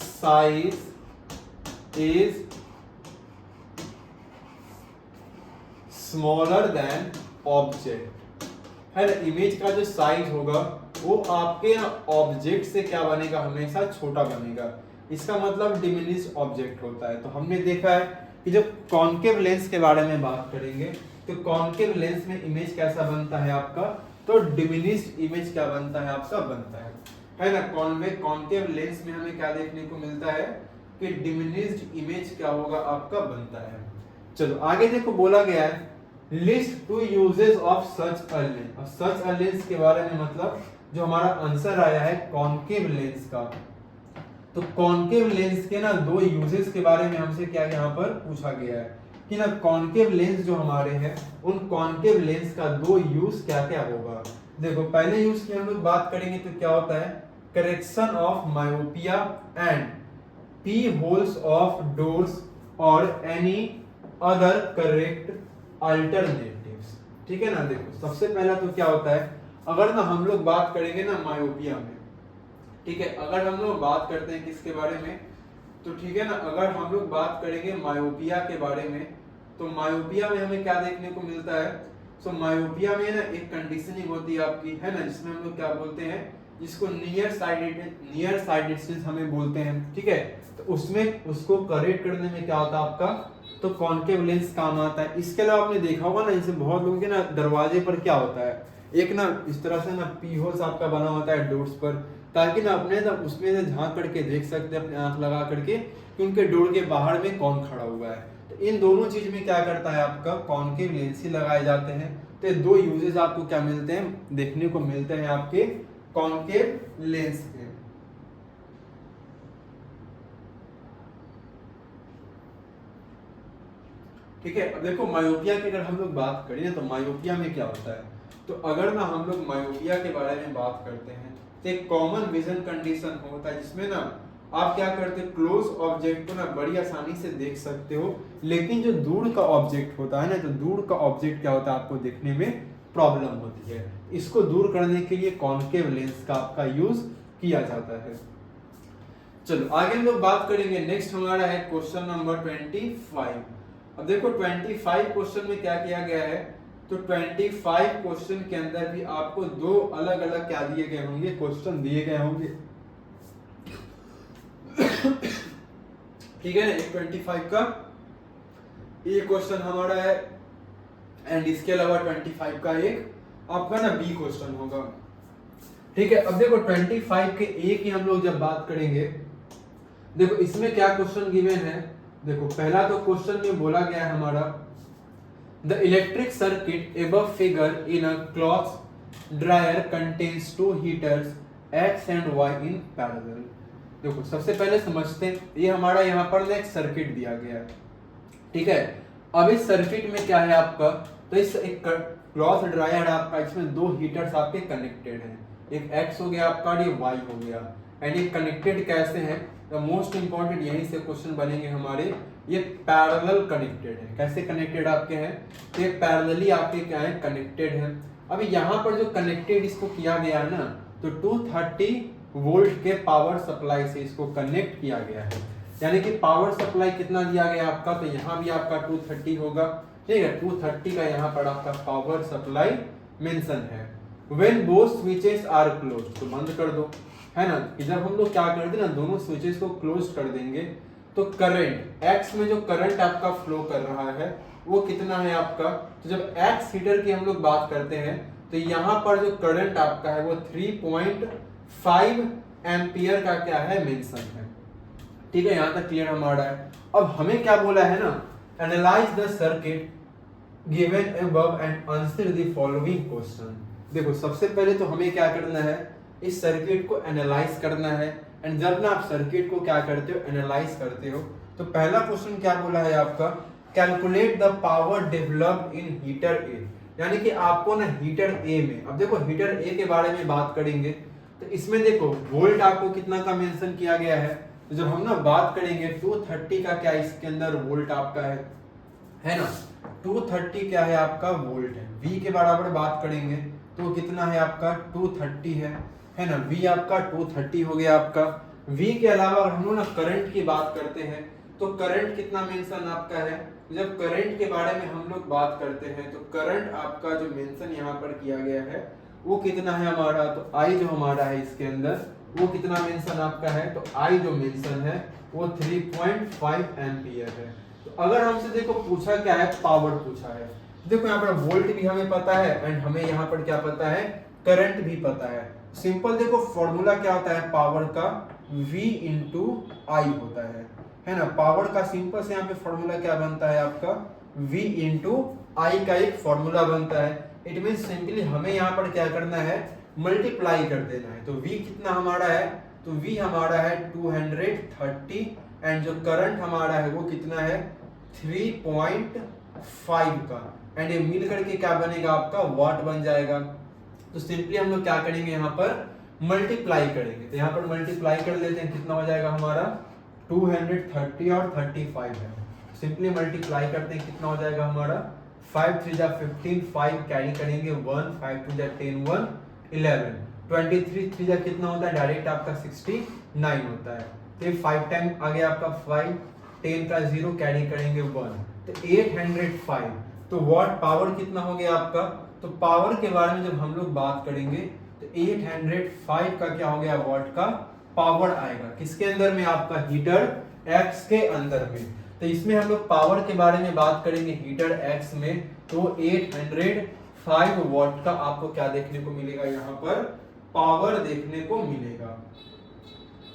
size is smaller than object, है ना, इमेज का जो साइज होगा वो आपके ऑब्जेक्ट से क्या बनेगा हमेशा छोटा बनेगा, इसका मतलब डिमिनिश्ड ऑब्जेक्ट होता है। तो हमने देखा है कि जब कॉन्केव लेंस के बारे में बात करेंगे तो कॉन्केव लेंस में इमेज कैसा बनता है आपका, तो डिमिनिश्ड इमेज क्या बनता है आपका बनता है ना। कॉन्केव लेंस में हमें क्या देखने को मिलता है कि डिमिनिश्ड इमेज क्या होगा आपका बनता है। चलो आगे देखो बोला गया है list 2 uses of such a lens. अब सच अ लेंस के बारे में मतलब जो हमारा आंसर आया है कॉन्केव लेंस का, तो कॉन्केव लेंस के ना 2 यूजेस के बारे में हमसे क्या यहाँ पर पूछा गया है कि ना कॉन्केव लेंस जो हमारे हैं उन कॉन्केव लेंस का 2 यूज क्या क्या होगा। देखो पहले यूज की हम लोग बात करेंगे तो क्या होता है correction of myopia and P holes of doors और एनी अदर करेक्ट अल्टरनेटिव्स, ठीक है ना। देखो सबसे पहला तो क्या होता है, अगर ना हम लोग बात करेंगे ना मायोपिया में, ठीक है, अगर हम लोग बात करते हैं किसके बारे में, तो ठीक है ना, अगर हम लोग बात करेंगे मायोपिया के बारे में तो मायोपिया में हमें क्या देखने को मिलता है, सो मायोपिया में ना एक कंडीशनिंग होती है आपकी, है ना, जिसमें हम लोग क्या बोलते हैं, जिसको नियर साइडेडनेस हमें बोलते हैं, ठीक है। तो उसमें उसको करेक्ट करने में क्या होता है आपका, तो कॉन्केव लेंस काम आता है। इसके अलावा आपने देखा होगा ना जैसे बहुत लोगों के ना दरवाजे पर क्या होता है, एक ना इस तरह से ना पी होल्स आपका बना होता है डोर्स पर, ताकि ना अपने ना उसमें से झांक करके देख सकते हैं अपने आंख लगा करके कि उनके डोर के बाहर में कौन खड़ा हुआ है। तो इन दोनों चीज में क्या करता है आपका कॉन्केव लेंस ही लगाए जाते हैं। तो ये 2 यूजेस आपको क्या मिलते हैं देखने को मिलते हैं आपके कॉन्केव लेंस के। ठीक है, अब देखो मायोपिया की अगर हम लोग बात करें ना तो मायोपिया में क्या होता है, तो अगर ना हम लोग मायोपिया के बारे में बात करते हैं तो एक कॉमन विजन कंडीशन होता है जिसमें ना आप क्या करते हो क्लोज ऑब्जेक्ट को ना बड़ी आसानी से देख सकते हो, लेकिन जो दूर का ऑब्जेक्ट होता है ना, तो दूर का ऑब्जेक्ट क्या होता है आपको देखने में प्रॉब्लम होती है। इसको दूर करने के लिए कॉन्केव लेंस का आपका यूज किया जाता है। चलो आगे हम लोग बात करेंगे, नेक्स्ट हमारा है क्वेश्चन नंबर 25। अब देखो 25 क्वेश्चन में क्या किया गया है, तो 25 क्वेश्चन के अंदर भी आपको 2 अलग अलग क्या दिए गए होंगे क्वेश्चन दिए गए होंगे, ठीक है ना। एक 25 का ये क्वेश्चन हमारा है एंड इसके अलावा 25 का एक आपका ना बी क्वेश्चन होगा। ठीक है, अब देखो 25 के ए की हम लोग जब बात करेंगे, देखो इसमें क्या क्वेश्चन गिवन है। देखो पहला तो क्वेश्चन में बोला गया है हमारा the electric circuit above figure in a cloth dryer contains two heaters X and Y in parallel. देखो सबसे पहले समझते हैं, ये हमारा यहाँ पर एक सर्किट दिया गया है। ठीक है, अब इस सर्किट में क्या है आपका, तो इस एक क्लॉथ ड्रायर आपका, इसमें दो हीटर्स आपके कनेक्टेड हैं, एक एक्स हो गया आपका और ये वाई हो गया। एंड ये कनेक्टेड कैसे हैं, द मोस्ट इंपॉर्टेंट यहीं से क्वेश्चन बनेंगे हमारे, ये पैरेलल कनेक्टेड है। कैसे कनेक्टेड आपके हैं, तो ये पैरेलली आपके क्या है, कनेक्टेड है। अभी यहाँ पर जो कनेक्टेड इसको किया गया है ना, तो 230 वोल्ट के पावर सप्लाई से इसको कनेक्ट किया गया है। यानी कि पावर सप्लाई कितना दिया गया आपका, तो यहाँ भी आपका 230 होगा। ठीक है, 230 का यहाँ पर आपका पावर सप्लाई मेंशन है। When both switches are closed, तो बंद कर दो, है ना, कि जब हम लोग क्या करते हैं ना, दोनों स्विचेस को क्लोज कर देंगे, तो करंट एक्स में जो करंट आपका फ्लो कर रहा है वो कितना है आपका, तो जब एक्स हीटर की हम लोग बात करते हैं, तो यहाँ पर जो करंट आपका है वो 3.5 एम्पियर का क्या है, मेंशन है। ठीक है, यहाँ तक क्लियर हमारा है। अब हमें क्या बोला है ना, analyse the circuit given above and answer the following question. देखो सबसे पहले तो हमें क्या करना है, इस सर्किट को एनालाइज करना है। एंड जब ना आप सर्किट को क्या करते हो, एनालाइज करते हो, तो पहला क्वेश्चन क्या बोला है आपका, calculate the power developed in heater A. यानी कि आपको ना हीटर ए में, अब देखो हीटर ए के बारे में बात करेंगे, तो इसमें देखो वोल्ट आपको कितना का मेंशन किया गया है, तो जब हम ना बात करेंगे 230 का क्या इसके अंदर वोल्ट आपका है ना, 230 क्या है आपका वोल्ट है। V के बराबर बात करेंगे तो कितना है आपका 230 है ना, V आपका 230 हो गया आपका। V के अलावा अगर हम लोग ना करंट की बात करते हैं, तो करंट कितना मेंशन आपका है, जब करंट के बारे में हम लोग बात करते हैं, तो करंट आपका जो मेंशन यहाँ पर किया गया है वो कितना है हमारा, तो I जो हमारा है इसके अंदर वो कितना मेंशन आपका है, तो I जो मेंशन है वो 3.5 एम्पियर है। तो अगर हमसे देखो पूछा क्या है, पावर पूछा है, देखो यहाँ पर वोल्ट भी हमें पता है एंड हमें यहाँ पर क्या पता है, करंट भी पता है। सिंपल देखो फॉर्मूला क्या होता है पावर का, V इंटू आई होता है ना। पावर का सिंपल से यहाँ पे फॉर्मूला क्या बनता है आपका, V इंटू आई का एक फॉर्मूला बनता है। इट मीन सिंपली हमें यहाँ पर क्या करना है, मल्टीप्लाई कर देना है। तो V कितना हमारा है, तो V हमारा है 230 एंड जो करंट हमारा है वो कितना है 3.5 का, एंड ये मिल करके क्या बनेगा आपका वाट बन जाएगा। तो सिंपली हम लोग क्या करेंगे, यहाँ पर मल्टीप्लाई करेंगे। तो यहाँ पर मल्टीप्लाई कर लेते हैं, कितना हो जाएगा हमारा 230 और 35 है, सिंपली मल्टीप्लाई करते हैं, कितना हो जाएगा हमारा 5 3 जा 15, 5 कैरी करेंगे 1, 5 2 जा 10, 1 11, 23 3 जा कितना होता है, डायरेक्ट आपका 69 होता है। तो 5 टाइम आ गया आपका 5, 10 का 0 कैरी करेंगे 1, तो 805। तो वॉट पावर कितना हो गया आपका, तो पावर के बारे में जब हम लोग बात करेंगे तो 805 का क्या हो गया वॉट का पावर आएगा, किसके अंदर में आपका हीटर एक्स के अंदर में। तो इसमें हम लोग पावर के बारे में बात करेंगे हीटर एक्स में, तो 805 वॉट का आपको क्या देखने को मिलेगा, यहाँ पर पावर देखने को मिलेगा।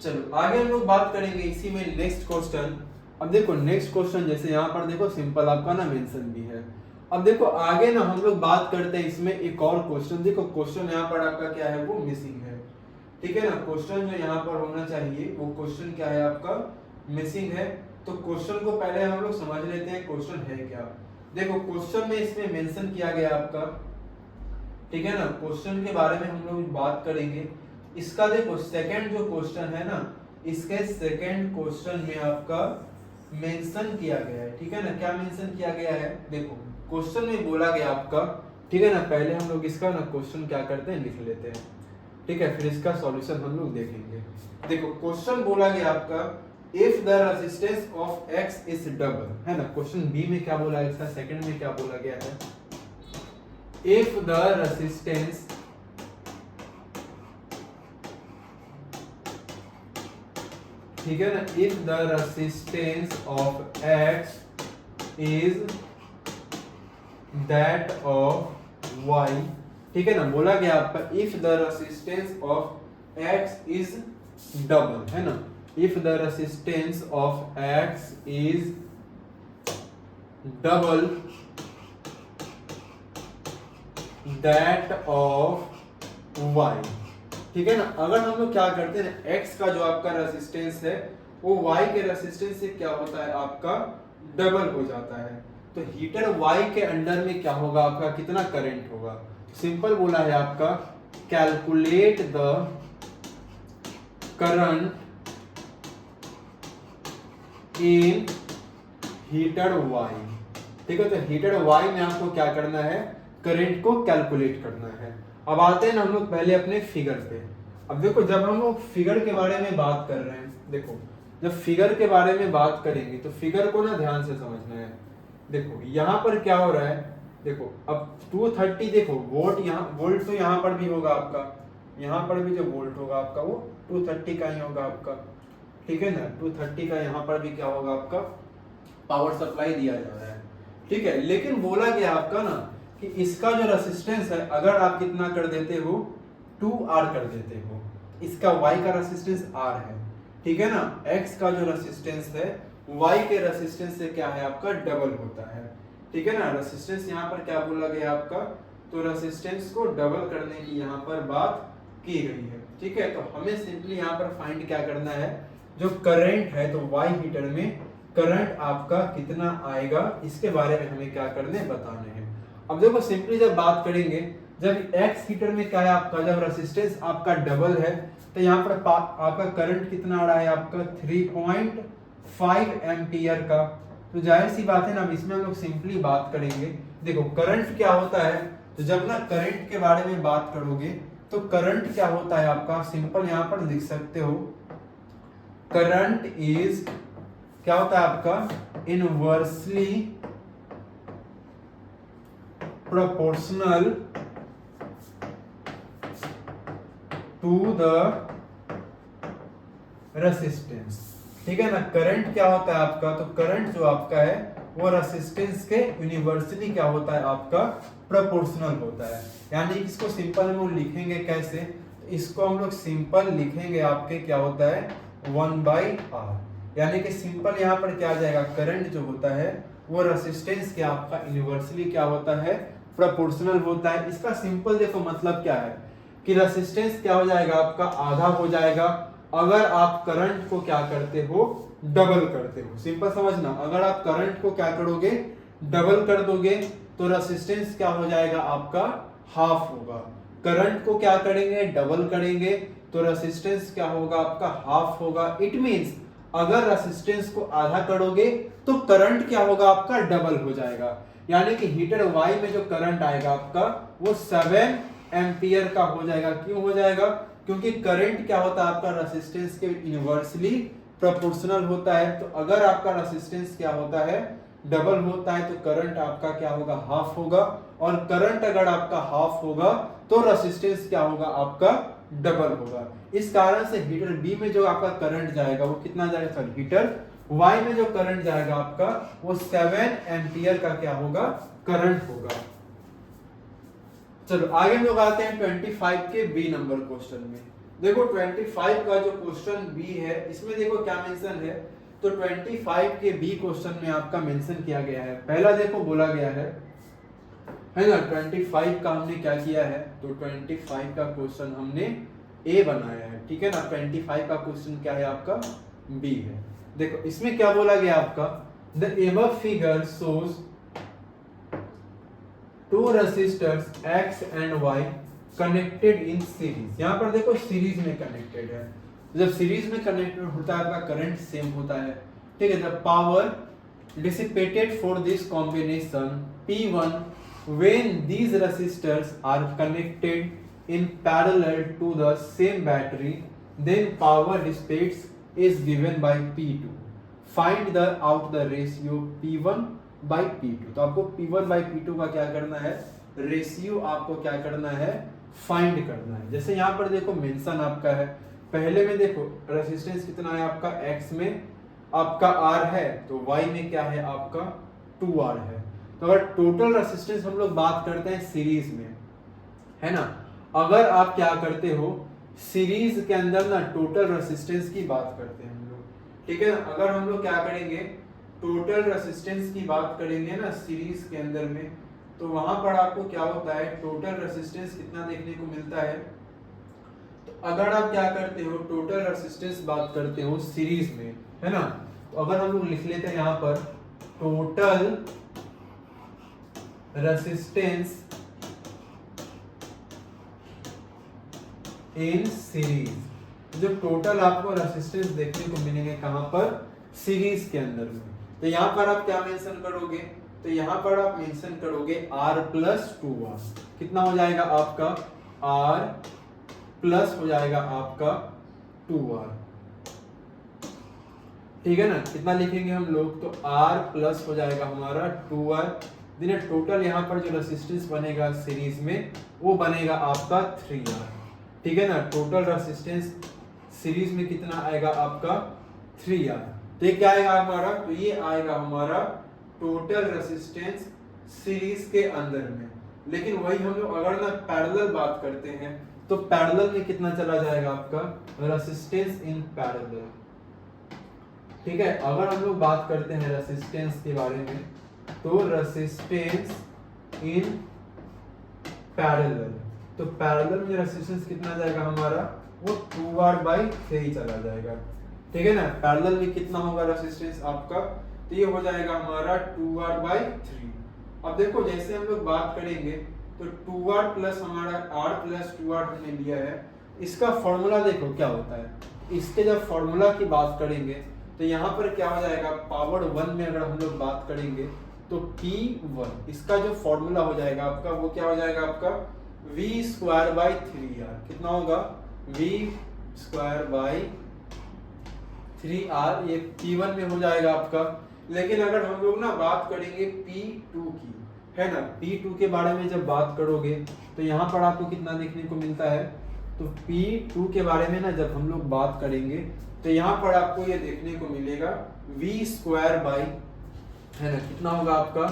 चलो आगे हम लोग बात करेंगे इसी में नेक्स्ट क्वेश्चन। अब देखो नेक्स्ट क्वेश्चन, जैसे यहाँ पर देखो सिंपल आपका ना मेंशन भी है। अब देखो आगे ना हम लोग बात करते हैं इसमें एक और क्वेश्चन। देखो क्वेश्चन यहाँ पर आपका क्या है, वो मिसिंग है। ठीक है ना, क्वेश्चन जो यहाँ पर होना चाहिए वो क्वेश्चन क्या है आपका मिसिंग है। तो क्वेश्चन को पहले हम लोग समझ लेते हैं क्वेश्चन है क्या। देखो क्वेश्चन में इसमें मेंशन किया गया आपका, ठीक है ना, क्वेश्चन के बारे में हम लोग बात करेंगे। इसका देखो सेकंड जो क्वेश्चन है ना, इसके सेकंड क्वेश्चन में आपका मेंशन किया गया है। ठीक है ना, क्या मेंशन किया गया है, देखो क्वेश्चन में बोला गया आपका, ठीक है ना, पहले हम लोग इसका ना क्वेश्चन क्या करते हैं लिख लेते हैं, ठीक है, फिर इसका सॉल्यूशन हम लोग देखेंगे। देखो क्वेश्चन बोला गया आपका if the resistance of x is double, है ना। क्वेश्चन बी में क्या बोला है, इसका सेकंड में क्या बोला गया है, इफ द रेजिस्टेंस ठीक है ना, if the resistance of x is that of y, ठीक है ना। बोला गया आपका if the resistance of x is double, है ना, if the resistance of x is double that of y, ठीक है ना। अगर हम लोग क्या करते हैं, x का जो आपका रेसिस्टेंस है वो y के रेसिस्टेंस से क्या होता है आपका डबल हो जाता है, तो हीटर y के अंडर में क्या होगा आपका, कितना करंट होगा। सिंपल बोला है आपका calculate the current in heater y, ठीक है। तो हीटर y में आपको क्या करना है, करंट को कैलकुलेट करना है। अब आते हैं ना हम लोग पहले अपने फिगर पे। अब देखो जब हम लोग फिगर के बारे में बात कर रहे हैं, देखो जब फिगर के बारे में बात करेंगे तो फिगर को ना ध्यान से समझना है। देखो यहाँ पर क्या हो रहा है, देखो अब 230, देखो वोल्ट यहाँ, वोल्ट तो यहाँ पर भी होगा आपका, यहाँ पर भी जो वोल्ट होगा आपका वो 230 का ही होगा आपका, ठीक है ना। 230 का यहाँ पर भी क्या होगा आपका पावर सप्लाई दिया जा रहा है, ठीक है। लेकिन बोला गया आपका ना कि इसका जो रेसिस्टेंस है अगर आप कितना कर देते हो 2R कर देते हो, इसका Y का रेसिस्टेंस R है, ठीक है ना। X का जो रेसिस्टेंस है Y के रेसिस्टेंस से क्या है आपका डबल होता है, ठीक है ना। रेसिस्टेंस यहाँ पर क्या बोला गया आपका, तो रेसिस्टेंस को डबल करने की यहाँ पर बात की गई है, ठीक है। तो हमें सिंपली यहाँ पर फाइंड क्या करना है, जो करंट है तो Y हीटर में करंट आपका कितना आएगा इसके बारे में हमें क्या करने बताने हैं। अब देखो सिंपली जब बात करेंगे, जब X हीटर में क्या है आपका, जब रेसिस्टेंस आपका डबल है तो यहाँ पर आपका करंट कितना आ रहा है आपका 3.5 एम्पियर का। तो जाहिर सी बात है ना, अब इसमें हम लोग सिंपली बात करेंगे। देखो करंट क्या होता है, तो जब ना करंट के बारे में बात करोगे तो करंट क्या होता है आपका, सिंपल यहाँ पर लिख सकते हो, करंट इज क्या होता है आपका inversely proportional to the resistance, ठीक है ना। करंट क्या होता है आपका, तो करंट जो आपका है वो रेसिस्टेंस के यूनिवर्सली क्या होता है आपका प्रोपोर्शनल होता है। यानी इसको सिंपल हम लिखेंगे कैसे, तो इसको हम लोग सिंपल लिखेंगे आपके क्या होता है 1/R, यानी कि सिंपल यहाँ पर क्या आ जाएगा, करंट जो होता है वो रेसिस्टेंस के आपका इनवर्सली क्या होता है प्रोपोर्शनल होता है। इसका सिंपल देखो मतलब क्या है कि रेसिस्टेंस क्या हो जाएगा आपका आधा हो जाएगा अगर आप करंट को क्या करते हो डबल करते हो। सिंपल समझना, अगर आप करंट को क्या करोगे डबल कर दोगे तो रेसिस्टेंस क्या हो जाएगा आपका हाफ होगा। करंट को क्या करेंगे डबल करेंगे तो रेसिस्टेंस क्या होगा आपका हाफ होगा। इट मींस अगर रेसिस्टेंस को आधा करोगे तो करंट क्या होगा आपका डबल हो जाएगा। यानी कि हीटर Y में जो करंट आएगा आपका वो 7 एम्पियर का हो जाएगा। क्यों हो जाएगा, क्योंकि करंट क्या होता है आपका रेसिस्टेंस के इनवर्सली प्रोपोर्शनल होता है। तो अगर आपका रेसिस्टेंस क्या होता है डबल होता है तो करंट आपका क्या होगा हाफ होगा, और करंट अगर आपका हाफ होगा तो रेसिस्टेंस क्या होगा आपका डबल होगा। इस कारण से हीटर बी में जो आपका करंट जाएगा वो कितना जाएगा, सॉरी हीटर वाई में जो करंट जाएगा आपका वो 7 एम्पियर का क्या होगा करंट होगा। चलो आगे हम लोग आते हैं 25 के बी नंबर क्वेश्चन में। देखो 25 का जो क्वेश्चन बी है इसमें देखो क्या मेंशन है, तो 25 के बी क्वेश्चन में आपका मेंशन किया गया है। पहला देखो बोला गया है ना 25 का हमने क्या किया है, तो 25 का क्वेश्चन हमने ए बनाया है, ठीक है ना। 25 का क्वेश्चन क्या है आपका बी है। देखो इसमें क्या बोला गया आपका, the above figure shows two resistors X and Y connected in series. यहाँ पर देखो सीरीज में कनेक्टेड है, जब सीरीज में कनेक्टेड होता है आपका करंट सेम होता है, ठीक है। The power dissipated for this combination P1 when these resistors are connected in parallel to the same battery, then power dissipates is given by P2. Find the out the ratio P1 by P2। तो आपको P1 by P2 का क्या करना है, रेशियो आपको क्या करना है फाइंड करना है। जैसे यहाँ पर देखो मेंशन आपका है, पहले में देखो रेजिस्टेंस कितना है आपका X में आपका R है, तो Y में क्या है आपका 2R है। तो अगर टोटल रेसिस्टेंस हम लोग बात करते हैं सीरीज में, है ना, अगर आप क्या करते हो सीरीज के अंदर ना टोटल रेसिस्टेंस की बात करते हैं हम लोग, ठीक है। अगर हम लोग क्या करेंगे टोटल रेसिस्टेंस की बात करेंगे ना सीरीज के अंदर में, तो वहां पर आपको क्या होता है टोटल रेसिस्टेंस कितना देखने को मिलता है। तो अगर आप क्या करते हो टोटल रेसिस्टेंस बात करते हो सीरीज में, है ना, तो अगर हम लोग लिख लेते हैं यहाँ पर टोटल रेसिस्टेंस इन सीरीज, जो टोटल आपको रेसिस्टेंस देखने को मिलेंगे कहां पर सीरीज के अंदर में, तो यहां पर आप क्या मेंशन करोगे, तो यहां पर आप मेंशन करोगे R प्लस 2R, कितना हो जाएगा आपका R प्लस हो जाएगा आपका 2R, ठीक है ना। कितना लिखेंगे हम लोग, तो R प्लस हो जाएगा हमारा 2R, दिन टोटल यहाँ पर जो रेसिस्टेंस बनेगा सीरीज में वो बनेगा आपका 3R, ठीक है ना। टोटल रेसिस्टेंस सीरीज में कितना आएगा आपका 3R, तो ये क्या आएगा हमारा, तो ये आएगा हमारा टोटल रेसिस्टेंस सीरीज के अंदर में। लेकिन वही हम लोग अगर ना पैरेलल बात करते हैं तो पैरेलल में कितना चला जाएगा आपका रेसिस्टेंस इन पैरेलल, ठीक है। अगर हम लोग बात करते हैं रेसिस्टेंस के बारे में, तो रेसिस्टेंस इन पैरेलल, तो पैरेलल में रेसिस्टेंस कितना जाएगा हमारा, वो 2R/3 चला जाएगा, ठीक है ना। पैरेलल में कितना होगा रेसिस्टेंस आपका, तो ये हो जाएगा हमारा 2R/3। अब देखो जैसे हम लोग बात करेंगे तो 2R प्लस हमारा R प्लस 2R हमने लिया है, इसका फॉर्मूला देखो क्या होता है। इसके जब फॉर्मूला की बात करेंगे तो यहाँ पर क्या हो जाएगा, पावर 1 में अगर हम लोग बात करेंगे तो P1, इसका जो फॉर्मूला हो जाएगा आपका वो क्या हो जाएगा आपका V²/3R, कितना होगा V²/3R, ये P1 में हो जाएगा आपका। लेकिन अगर हम लोग ना बात करेंगे P2 की, है ना, P2 के बारे में जब बात करोगे तो यहाँ पर आपको कितना देखने को मिलता है, तो P2 के बारे में ना जब हम लोग बात करेंगे तो यहाँ पर आपको ये देखने को मिलेगा V², है ना, कितना होगा आपका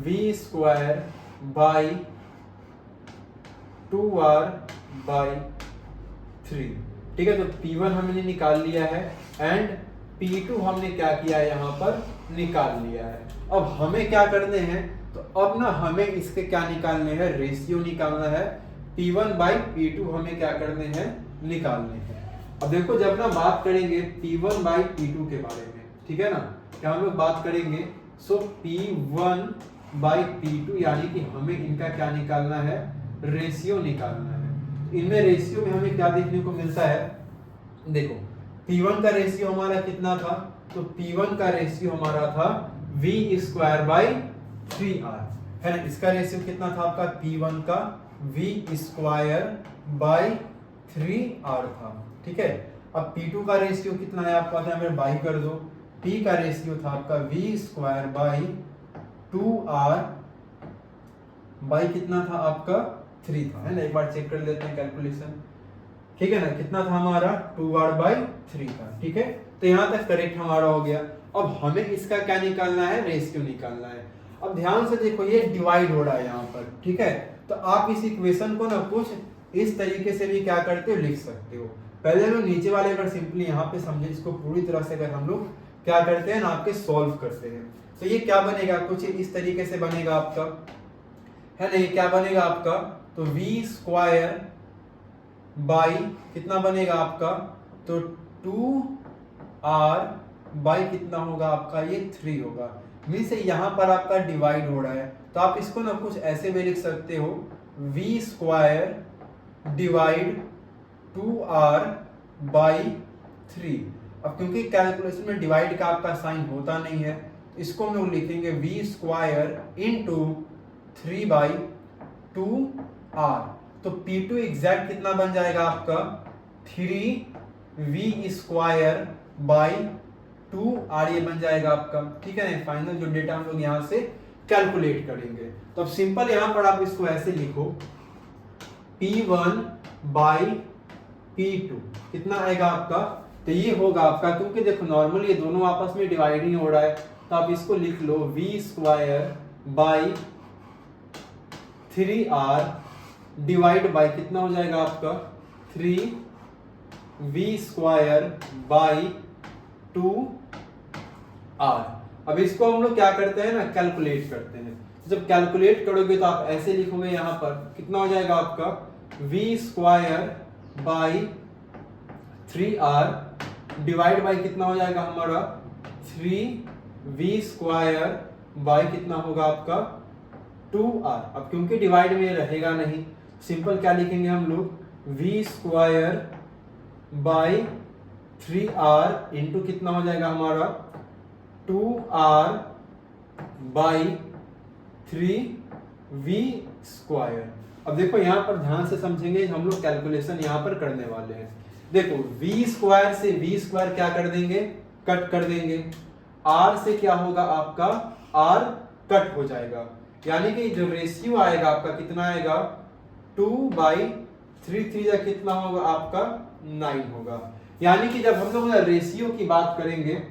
V²/2R/3, ठीक है। तो P1 हमने निकाल लिया है एंड P2 हमने क्या किया है यहाँ पर निकाल लिया है। अब हमें क्या करने हैं, तो अब ना हमें इसके क्या निकालने हैं, रेशियो निकालना है, P1/P2 हमें क्या करने हैं निकालने हैं। अब देखो जब ना बात करेंगे P1/P2 के बारे में, ठीक है ना, क्या हम लोग बात करेंगे, सो P1/P2 यानी कि हमें इनका क्या निकालना है, रेशियो निकालना है। इनमें रेशियो में हमें क्या देखने को मिलता है, देखो P1 का रेशियो हमारा कितना था, तो P1 का रेशियो हमारा था V²/3R, है ना। इसका रेशियो कितना था आपका P1 का V²/3R था, ठीक है। अब P2 का रेशियो कितना है आपका, था मेरे बाई कर दो, P का रेशियो था आपका V²/2R बाई कितना था आपका 3 था, है ना। एक बार चेक कर लेते हैं कैलकुलेशन, ठीक है ना, कितना था हमारा 2R/3 था, ठीक है। तो यहाँ तक करेक्ट हमारा हो गया। अब हमें इसका क्या निकालना है, रेशियो निकालना है। अब ध्यान से देखो ये डिवाइड हो रहा है यहाँ पर, ठीक है। तो आप इस इक्वेशन को ना कुछ इस तरीके से भी क्या करते हो, लिख सकते हो। पहले हम नीचे वाले अगर सिंपली यहाँ पे समझे, इसको पूरी तरह से अगर हम लोग क्या करते हैं ना आपके सॉल्व करते हैं, तो ये क्या बनेगा, कुछ इस तरीके से बनेगा आपका, है ना। ये क्या बनेगा आपका, तो V² कितना बनेगा आपका, तो 2R कितना होगा आपका, ये 3 होगा। मीन से यहाँ पर आपका डिवाइड हो रहा है, तो आप इसको ना कुछ ऐसे भी लिख सकते हो, V² डिवाइड 2R/3। अब क्योंकि कैलकुलेशन में डिवाइड का आपका साइन होता नहीं है, इसको हम लोग लिखेंगे V² × 3/2R। तो P2 एग्जैक्ट कितना बन जाएगा आपका 3V²/2R ये बन जाएगा आपका, ठीक है ना। फाइनल जो डेटा हम लोग यहाँ से कैलकुलेट करेंगे, तो अब सिंपल यहाँ पर आप इसको ऐसे लिखो, P1/P2 कितना आएगा आपका, तो ये होगा आपका, क्योंकि देखो नॉर्मली ये दोनों आपस में डिवाइड ही हो रहा है, तो आप इसको लिख लो V² by 3r divide by कितना हो जाएगा आपका 3v² बाई 2r। अब इसको हम लोग क्या करते हैं ना, कैलकुलेट करते हैं। जब कैलकुलेट करोगे तो आप ऐसे लिखोगे, यहां पर कितना हो जाएगा आपका v² by 3r divide by कितना हो जाएगा हमारा 3v² बाई कितना होगा आपका 2r। अब क्योंकि डिवाइड में रहेगा नहीं, सिंपल क्या लिखेंगे हम लोग v² बाई 3r इंटू कितना हो जाएगा हमारा 2r बाई 3v²। अब देखो यहां पर ध्यान से समझेंगे, हम लोग कैलकुलेशन यहां पर करने वाले हैं। देखो v² से v² क्या कर देंगे, कट कर देंगे। r से क्या होगा आपका r कट हो जाएगा, यानी कि जो रेशियो आएगा आपका कितना आएगा 2/3 या कितना होगा आपका 9 होगा। यानी कि जब हम लोग रेशियो की बात करेंगे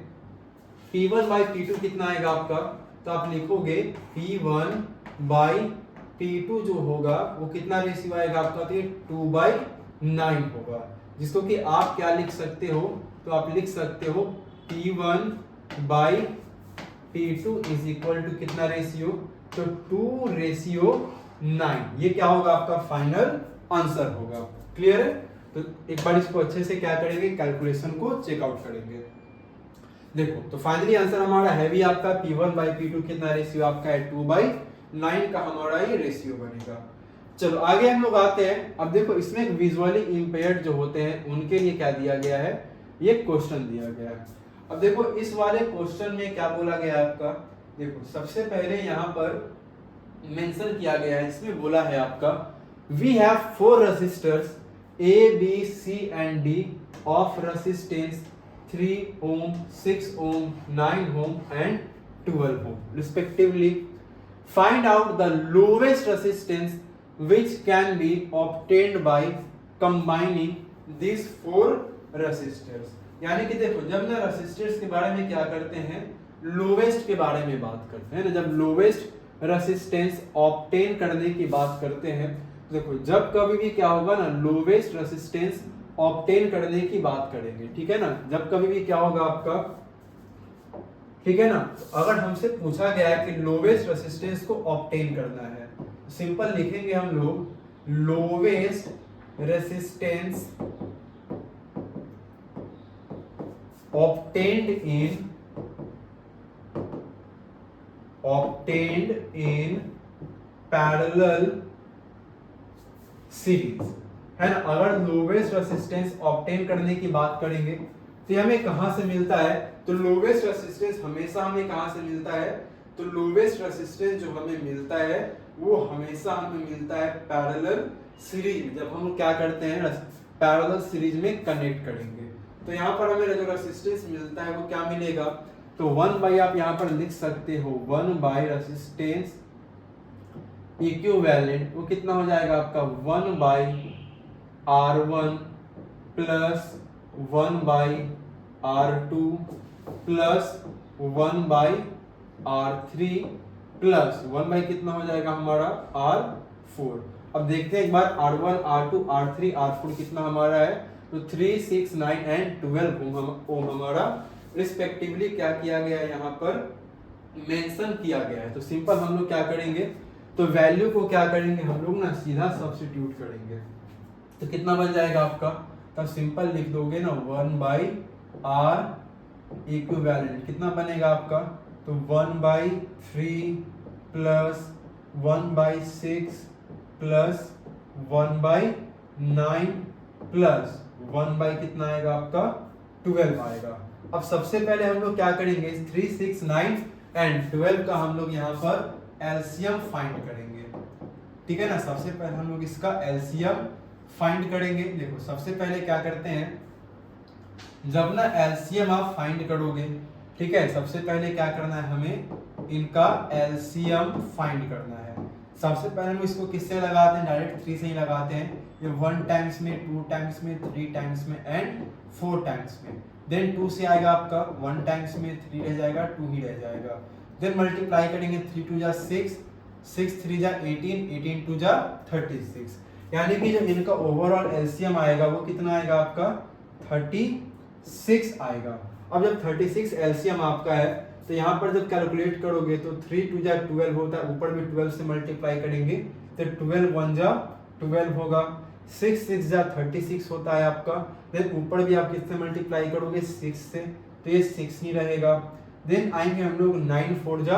P1/P2 कितना आएगा आपका, तो आप लिखोगे P1/P2 जो होगा वो कितना रेशियो आएगा आपका, तो 2/9 होगा। जिसको कि आप क्या लिख सकते हो, तो आप लिख सकते हो P1/P2 इज इक्वल टू कितना रेशियो, तो 2:9। ये क्या होगा आपका फाइनल आंसर होगा। क्लियर है? तो एक बार इसको अच्छे से क्या करेंगे, कैलकुलेशन को चेकआउट करेंगे। देखो तो फाइनली आंसर हमारा है भी आपका P1/P2 कितना रेशियो आपका है 2/9 का हमारा ये रेशियो बनेगा। चलो आगे हम लोग आते हैं। अब देखो इसमें एक विजुअली इंपेयर्ड जो होते हैं उनके लिए क्या दिया गया है, ये क्वेश्चन दिया गया है। अब देखो इस वाले क्वेश्चन में क्या बोला गया है आपका, देखो सबसे पहले यहाँ पर मेंशन किया गया है, इसमें बोला है आपका we have 4 resistors A, B, C and D of resistance 3 ohm, 6 ohm, 9 ohm and 12 ohm respectively. Find out the lowest resistance which can be obtained by combining these 4 resistors। यानी कि देखो जब ना रेसिस्टर्स के बारे में क्या करते हैं, लोवेस्ट के बारे में बात करते हैं ना, जब लोवेस्ट रेसिस्टेंस ऑब्टेन करने की बात करते हैं, देखो जब कभी भी क्या होगा ना, लोवेस्ट रेसिस्टेंस ऑब्टेन करने की बात करेंगे, ठीक है ना, जब कभी भी क्या होगा आपका, ठीक है ना, अगर हमसे पूछा गया है कि लोवेस्ट रेसिस्टेंस को ऑब्टेन करना है, सिंपल लिखेंगे हम लोग lowest resistance obtained in parallel series, है ना। अगर लोवेस्ट रेसिस्टेंस ऑब्टेन करने की बात करेंगे तो हमें कहां से मिलता है, तो लोवेस्ट रेसिस्टेंस हमेशा हमें कहां से मिलता है, तो लोवेस्ट रेसिस्टेंस जो हमें मिलता है वो हमेशा हमें मिलता है पैरेलल सीरीज। जब हम क्या करते हैं पैरेलल सीरीज में कनेक्ट करेंगे तो यहाँ पर हमें जो रेसिस्टेंस मिलता है वो क्या मिलेगा, तो 1 आप यहाँ पर लिख सकते हो 1 रेसिस्टेंस इक्विवेलेंट, वो कितना हो जाएगा आपका 1/R1 plus 1/R2 plus 1/R3 plus 1 कितना हो जाएगा हमारा R4। अब देखते हैं एक बार R1, R2, R3, R4 कितना हमारा है, तो 3, 6, 9 एंड 12 ओम हमारा रिस्पेक्टिवली क्या किया गया है, यहाँ पर मेंशन किया गया है। तो सिंपल हम लोग क्या करेंगे, तो वैल्यू को क्या करेंगे हम लोग ना, सीधा सब्स्टिट्यूट करेंगे। तो कितना बन जाएगा आपका, तब सिंपल लिख दोगे ना 1/R इक्विवेलेंट कितना बनेगा आपका, तो 1/3 प्लस 1/6 प्लस 1/9 प्लस 1 कितना आएगा आपका 12 आएगा। अब सबसे पहले हम लोग क्या करेंगे, 3, 6, 9 एंड 12 का हम लोग यहाँ पर एलसीएम फाइंड करेंगे, ठीक है ना। सबसे पहले हम लोग इसका एलसीएम फाइंड करेंगे। देखो सबसे पहले क्या करते हैं, जब ना एलसीएम आप फाइंड करोगे, ठीक है, सबसे पहले क्या करना है, हमें इनका एलसीएम फाइंड करना है। सबसे पहले हम इसको किससे लगाते हैं, डायरेक्ट 3 से ही लगाते हैं। ये 1 टाइम्स में, 2 टाइम्स में, 3 टाइम्स में एंड 4 टाइम्स में। देन 2 से आएगा आपका 1 टाइम्स में, 3 रह जाएगा, 2 ही रह जाएगा। देन मल्टीप्लाई करेंगे 3 2 जा 6, 6 3 जा 18, 18 2 जा 36, यानी कि जो इनका ओवरऑल एलसीएम आएगा वो कितना आएगा आपका 36 आएगा। अब जब 36 एलसीएम आपका है तो यहाँ पर जब कैलकुलेट करोगे तो 3 2 जा 12 होता है, ऊपर भी 12 से मल्टीप्लाई करेंगे तो 12 1 जा 12 होगा, 6 6 जा 36 होता है आपका, देन ऊपर भी आप किससे मल्टीप्लाई करोगे 6 से, तो ये 6 नहीं रहेगा। देन आएंगे हम लोग 9 4 जा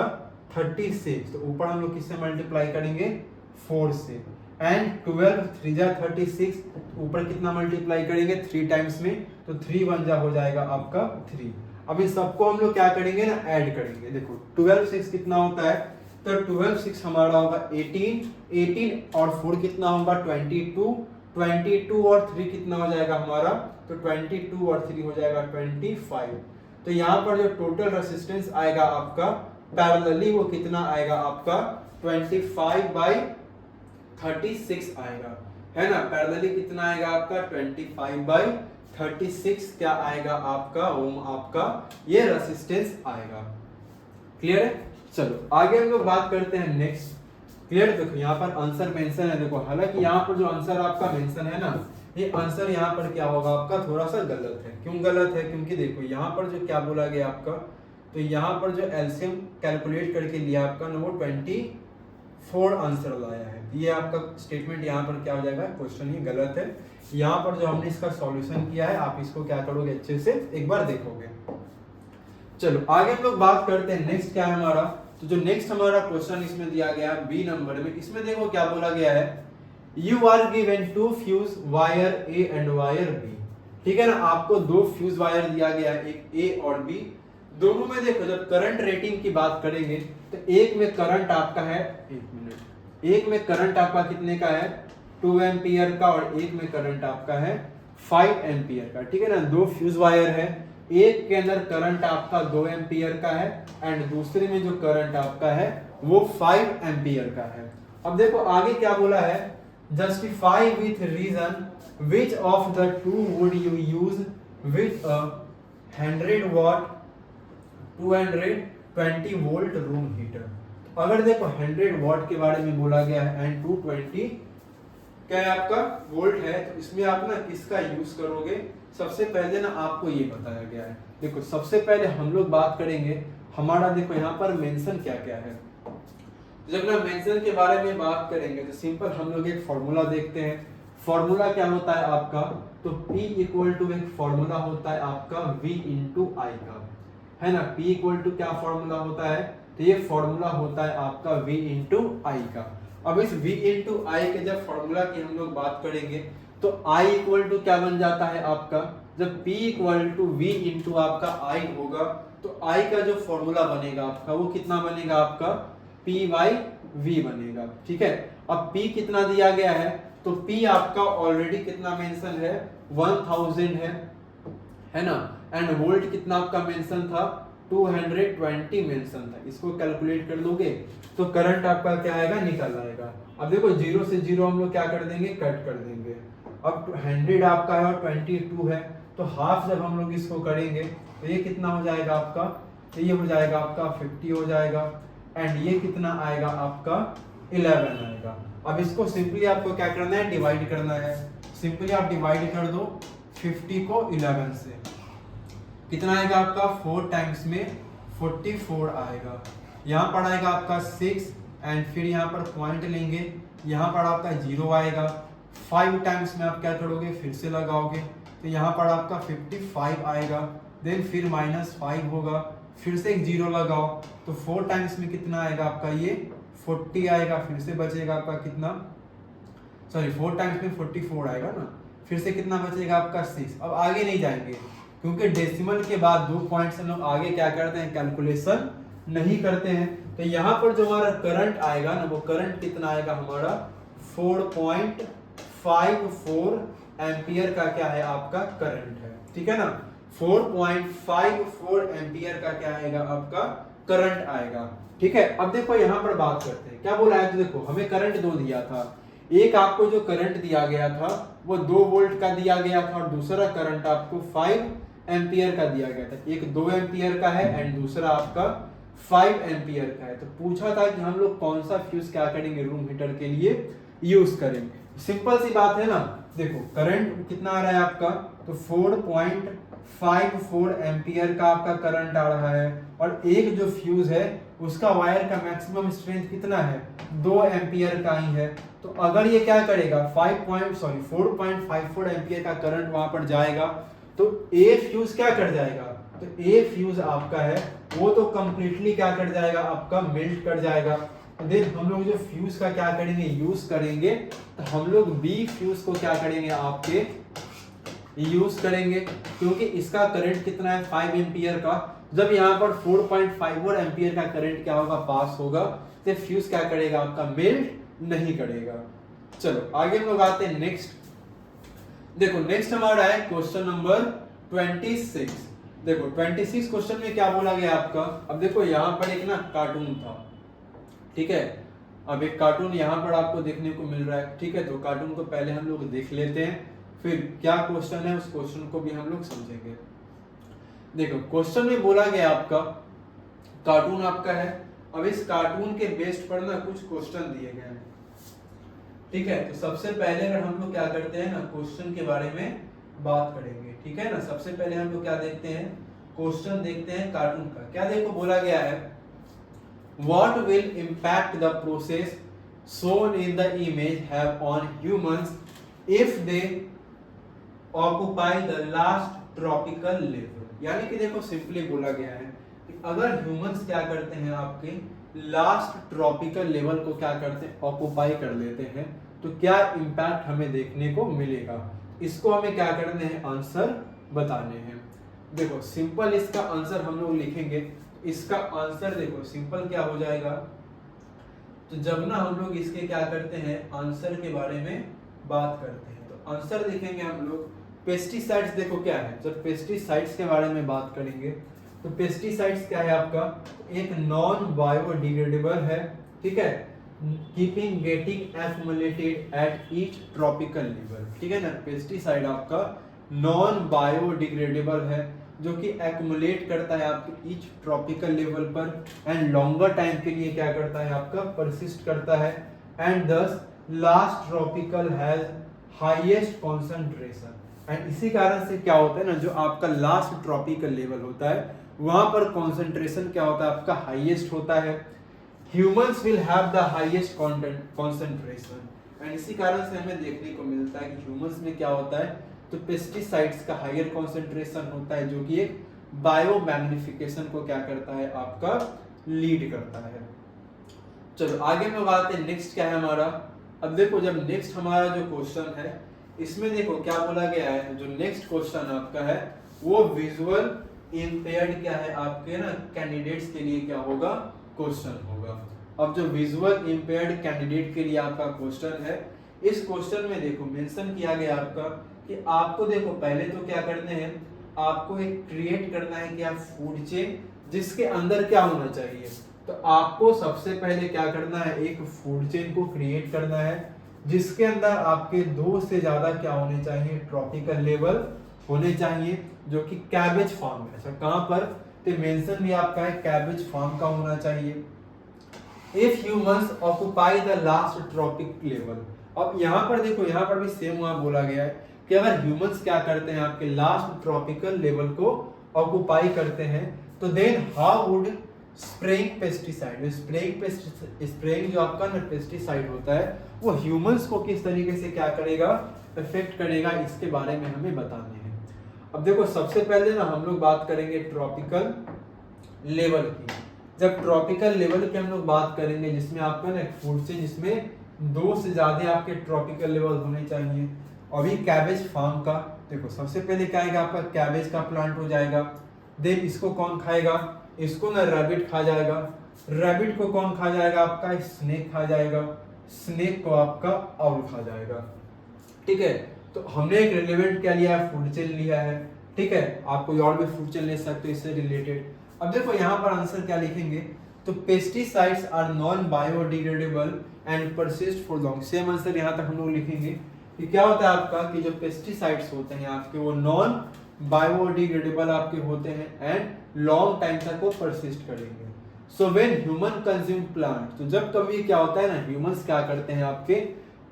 36, तो ऊपर हम लोग किससे मल्टीप्लाई करेंगे 4 से, एंड 12 3 जा 36, ऊपर कितना मल्टीप्लाई करेंगे 3 टाइम्स में, तो 3 1 जा हो जाएगा आपका 3। अब इन सबको हम लोग क्या करेंगे ना ऐड करेंगे। देखो 12 6 कितना होता है, तो 12 6 हमारा होगा 18, 18 और 4 कितना होगा 22, 22 और 3 कितना हो जाएगा हमारा, तो 22 और 3 हो जाएगा 25। तो यहाँ पर जो टोटल रेजिस्टेंस आएगा आपका पैरेलली वो कितना आएगा आपका 25/36 आएगा, है ना। पैरेलली कितना आएगा आपका 25/36 क्या आएगा आपका ओम, आपका ये रेजिस्टेंस आएगा। क्लियर है। चलो आगे हम लोग बात करते हैं नेक्स्ट। क्लियर। देखो यहाँ पर आंसर मेंशन है, देखो हालांकि यहाँ पर जो आंसर आपका मेंशन है ना, ये आंसर यहाँ पर क्या होगा आपका थोड़ा सा गलत है। क्यों गलत है, क्योंकि देखो यहाँ पर जो क्या बोला गया आपका, तो यहाँ पर जो एलसीएम कैलकुलेट करके लिया आपका ना वो 24 आंसर लाया है। ये आपका स्टेटमेंट यहाँ पर क्या हो जाएगा, क्वेश्चन ही गलत है। यहाँ पर जो हमने इसका सॉल्यूशन किया है आप इसको क्या करोगे अच्छे से एक बार देखोगे। चलो आगे हम लोग बात करते हैं नेक्स्ट क्या है हमारा। तो जो नेक्स्ट हमारा क्वेश्चन इसमें दिया गया है बी नंबर में, इसमें देखो क्या बोला गया है, you are given two fuse wire A and wire B. ठीक है ना, आपको दो फ्यूज वायर दिया गया है, एक ए और बी। दोनों में देखो जब करंट रेटिंग की बात करेंगे तो एक में करंट आपका है, एक में करंट आपका कितने का है 2 एम्पियर का, और एक में करंट आपका है 5 एम्पियर का। ठीक है ना, दो फ्यूज वायर है, एक के अंदर करंट आपका 2 एम्पियर का है एंड दूसरे में जो करंट आपका है वो 5 एम्पियर का है। अब देखो आगे क्या बोला है, justify with reason which of the two would you use with a 100 watt 220 volt room heater. अगर देखो 100 वॉट के बारे में बोला गया है एंड 220 क्या है आपका वोल्ट है, तो इसमें आप ना किसका यूज करोगे। सबसे पहले ना आपको ये बताया गया है, देखो सबसे पहले हम लोग बात करेंगे हमारा, देखो यहाँ पर मेंशन क्या क्या है। जब ना मेंशन के बारे में बात करेंगे तो सिंपल हम लोग एक फॉर्मूला देखते हैं। फॉर्मूला क्या होता है आपका, तो P इक्वल टू एक फॉर्मूला होता है आपका V इंटू आई का, है ना। P इक्वल टू क्या फॉर्मूला होता है, तो ये फॉर्मूला होता है आपका V इंटू आई का। अब इस V इंटू आई के जब फॉर्मूला की हम लोग बात करेंगे तो I इक्वल टू क्या बन जाता है आपका, जब P equal to V into आपका I होगा तो I का जो फॉर्मूला बनेगा आपका वो कितना बनेगा आपका P बाई V बनेगा। ठीक है, अब P कितना दिया गया है, तो P आपका ऑलरेडी कितना मेंशन है 1000 है ना, एंड वोल्ट कितना आपका मेंशन था 220 मेंशन था। इसको कैलकुलेट कर लोगे तो करंट आपका क्या आएगा, निकल आएगा। अब देखो 0 से 0 हम लोग क्या कर देंगे, कट कर देंगे। अब 100 आपका है और 22 है, तो हाफ जब हम लोग इसको करेंगे तो ये कितना हो जाएगा आपका, तो ये हो जाएगा आपका 50 हो जाएगा, एंड ये कितना आएगा आपका 11 आएगा। अब इसको सिंपली आपको क्या करना है, डिवाइड करना है। सिंपली आप डिवाइड कर दो 50 को 11 से, कितना आएगा आपका 4 टाइम्स में 44 आएगा। यहाँ पर आएगा आपका 6 एंड फिर यहाँ पर पॉइंट लेंगे, यहाँ पर आपका 0 आएगा। 5 टाइम्स में आप क्या करोगे, फिर से लगाओगे तो यहाँ पर आपका 55 आएगा। देन फिर -5 होगा, फिर से एक 0 लगाओ तो 4 टाइम्स में कितना आएगा आपका, ये 40 आएगा। फिर से बचेगा आपका कितना, सॉरी 4 टाइम्स में 44 आएगा ना, फिर से कितना बचेगा आपका 6। अब आगे नहीं जाएंगे क्योंकि डेसिमल के बाद 2 पॉइंट्स हम लोग आगे क्या करते हैं, कैलकुलेशन नहीं करते हैं। तो यहाँ पर जो हमारा करंट आएगा ना, वो करंट कितना आएगा हमारा 4.54 एम्पियर का क्या है आपका करंट है। ठीक है ना, 4.54 एम्पियर का क्या आएगा आपका करंट आएगा। ठीक है, अब देखो यहाँ पर बात करते हैं क्या बोला है। तो देखो हमें करंट 2 दिया था, एक आपको जो करंट दिया गया था वो 2 वोल्ट का दिया गया था और दूसरा करंट आपको 5 एम्पियर का दिया गया था। एक 2 एम्पियर का है एंड दूसरा आपका 5 एम्पियर का है। तो पूछा था कि हम लोग कौन सा फ्यूज क्या करेंगे, रूम हीटर के लिए यूज करेंगे। सिंपल सी बात है ना, देखो करंट कितना आ रहा है आपका, तो 4.54 एम्पियर का आपका करंट आ रहा है, और एक जो फ्यूज है उसका वायर का मैक्सिमम स्ट्रेंथ कितना है, 2 एम्पियर का ही है। तो अगर ये क्या करेगा 4.54 एम्पियर का करंट वहां पर जाएगा, तो ए फ्यूज क्या कर जाएगा, तो ए फ्यूज आपका है वो तो कंप्लीटली क्या कर जाएगा, आपका मेल्ट कर जाएगा। तो देन हम लोग जो फ्यूज का क्या करेंगे, यूज करेंगे, तो हम लोग बी फ्यूज को क्या करेंगे, आपके यूज करेंगे, क्योंकि इसका करंट कितना है 5 एम्पियर का। जब यहाँ पर 4.54 एम्पियर का करंट क्या होगा, पास होगा, तो फ्यूज क्या करेगा, आपका मेल्ट नहीं करेगा। चलो आगे हम लोग आते हैं नेक्स्ट। देखो नेक्स्ट हमारा है क्वेश्चन नंबर 26। देखो 26 क्वेश्चन में क्या बोला गया आपका, अब देखो यहाँ पर एक ना कार्टून था, ठीक है। अब एक कार्टून यहाँ पर आपको देखने को मिल रहा है, ठीक है। तो कार्टून को पहले हम लोग देख लेते हैं, फिर क्या क्वेश्चन है उस क्वेश्चन को भी हम लोग समझेंगे। देखो क्वेश्चन में बोला गया आपका, कार्टून आपका है, अब इस कार्टून के बेस्ड पर ना कुछ क्वेश्चन दिए गए हैं, ठीक है। तो सबसे पहले अगर हम लोग क्या करते हैं ना, क्वेश्चन के बारे में बात करेंगे, ठीक है ना। सबसे पहले हम लोग क्या देखते हैं, क्वेश्चन देखते हैं कार्टून का। क्या देखो बोला गया है, what will impact the process shown in the image have on humans if they occupy the last tropical level। यानी कि देखो सिंपली बोला गया है कि अगर ह्यूमंस क्या करते हैं, आपके लास्ट ट्रॉपिकल लेवल को क्या करते हैं, ऑक्युपाई कर लेते हैं, तो क्या इम्पैक्ट हमें देखने को मिलेगा। इसको हमें क्या करने हैं, आंसर बताने हैं। देखो सिंपल इसका आंसर हम लोग लिखेंगे, इसका आंसर देखो सिंपल क्या हो जाएगा, तो जब ना हम लोग इसके क्या करते हैं, आंसर के बारे में बात करते हैं, तो आंसर लिखेंगे हम लोग पेस्टिसाइड्स। देखो क्या है, जब पेस्टिसाइड्स के बारे में बात करेंगे, तो पेस्टिसाइड्स क्या है आपका, एक नॉन बायोडिग्रेडेबल है, ठीक है, keeping getting accumulated at each tropical level, ठीक है ना। पेस्टिसाइड आपका नॉन बायोडिग्रेडेबल है, जो कि एक्युमुलेट करता है आपके ईच ट्रॉपिकल लेवल पर, एंड लॉन्गर टाइम के लिए क्या करता है, आपका परसिस्ट करता है, एंड दस last tropical has highest concentration. And इसी कारण से क्या होता है ना, जो आपका लास्ट ट्रॉपिकल लेवल होता है वहां पर कॉन्सेंट्रेशन क्या होता है, आपका हाईएस्ट होता है। Humans will have the highest concentration, and इसी कारण से हमें देखने को मिलता है कि ह्यूमंस में क्या होता है, तो पेस्टिसाइड्स का हायर कॉन्सेंट्रेशन होता है, जो कि एक बायो मैग्निफिकेशन को क्या करता है, आपका लीड करता है। चलो आगे में बात है, नेक्स्ट क्या है हमारा। अब देखो जब नेक्स्ट हमारा जो क्वेश्चन है, इसमें देखो क्या बोला गया है, जो नेक्स्ट क्वेश्चन आपका है वो विजुअल इंपेयर्ड क्या है, आपके ना कैंडिडेट्स के लिए क्या होगा, क्वेश्चन होगा। अब जो विजुअल इंपेयर्ड कैंडिडेट के लिए आपका क्वेश्चन है, इस क्वेश्चन में देखो मेंशन किया गया आपका कि आपको देखो पहले तो क्या करने हैं, आपको एक क्रिएट करना है क्या, फूड चेन, जिसके अंदर क्या होना चाहिए, तो आपको सबसे पहले क्या करना है, एक फूड चेन को क्रिएट करना है, जिसके अंदर आपके 2 से ज्यादा क्या होने चाहिए, ट्रॉपिकल लेवल होने चाहिए, जो कि कैबेज फार्म है। अच्छा कहां पर, तो मेंशन भी आपका है कैबेज फार्म का होना चाहिए। If humans occupy the last trophic level, अब यहाँ पर देखो, यहाँ पर भी सेम वहां बोला गया है कि अगर ह्यूमंस क्या करते हैं, आपके लास्ट ट्रॉपिकल लेवल को ऑक्युपाई करते हैं, तो then how would spraying pesticide, spraying जो आपका ना पेस्टिसाइड होता है, वो ह्यूमंस को किस तरीके से क्या करेगा, इफेक्ट करेगा, इसके बारे में हमें बताने हैं। अब देखो सबसे पहले ना हम लोग बात करेंगे ट्रॉपिकल लेवल की। जब ट्रॉपिकल लेवल की हम लोग बात करेंगे, जिसमें आपका ना फूड चेन, जिसमें 2 से ज्यादा आपके ट्रॉपिकल लेवल होने चाहिए। अभी कैबेज फार्म का देखो, सबसे पहले क्या आएगा, आपका कैबेज का प्लांट हो जाएगा। देन इसको कौन खाएगा, इसको ना रैबिट खा जाएगा। रैबिट को कौन खा जाएगा, आपका स्नेक खा जाएगा। स्नेक को आपका आउल खा जाएगा, ठीक है। तो हमने एक रिलेवेंट क्या लिया है, फूड चेन लिया है, ठीक है। आप कोई और भी फूड चेन ले सकते हो इससे रिलेटेड। अब देखो यहाँ पर आंसर क्या लिखेंगे, तो pesticides are non biodegradable and persist for long. Same answer यहाँ तक हम लोग लिखेंगे कि क्या होता है आपका, कि जो पेस्टिसाइड्स होते हैं आपके, वो नॉन बायोडिग्रेडेबल आपके होते हैं एंड लॉन्ग टाइम तक वो परसिस्ट करेंगे। So when human consume plant, तो जब कभी क्या होता है ना, ह्यूमंस क्या करते हैं आपके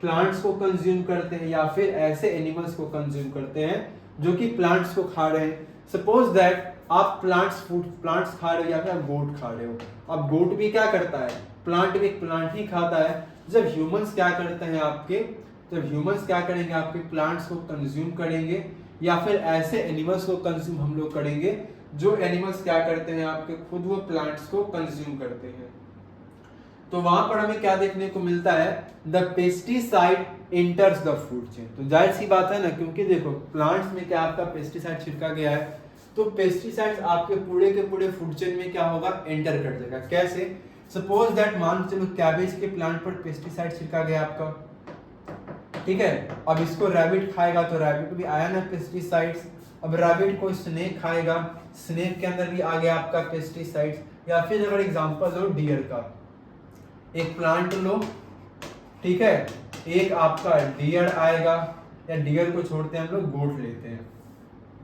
प्लांट्स को कंज्यूम करते हैं या फिर ऐसे एनिमल्स को कंज्यूम करते हैं जो कि प्लांट्स को खा रहे हैं। सपोज दैट आप प्लांट्स खा रहे हो या फिर आप गोट खा रहे हो। अब गोट भी क्या करता है, प्लांट भी प्लांट ही खाता है। जब ह्यूमंस क्या करते हैं आपके, जब ह्यूमंस क्या करेंगे आपके प्लांट्स को कंज्यूम करेंगे या फिर ऐसे एनिमल्स को कंज्यूम हम लोग करेंगे जो एनिमल्स क्या करते हैं आपके खुद वो प्लांट्स को कंज्यूम करते हैं, तो वहां पर हमें क्या देखने को मिलता है, the pesticide enters the food chain. तो जाहिर सी बात है ना, क्योंकि देखो प्लांट्स में क्या आपका पेस्टिसाइड छिड़का गया है, तो पेस्टिसाइड्स आपके पूरे के पूरे फूड चेन में क्या होगा, एंटर कर जाएगा। कैसे, सपोज दैट मान चलो कैबेज के प्लांट पर पेस्टिसाइड छिड़का गया आपका, ठीक है। अब इसको रैबिट खाएगा तो रैबिट भी आया ना पेस्टिसाइड्स। अब रैबिट को स्नेक खाएगा, स्नेक के अंदर भी आ गया आपका पेस्टिसाइड्स। या फिर अगर एग्जांपल लो डियर का, एक प्लांट लो, ठीक है, एक आपका डियर आएगा, या डियर को छोड़ते हैं हम लोग गोट लेते हैं,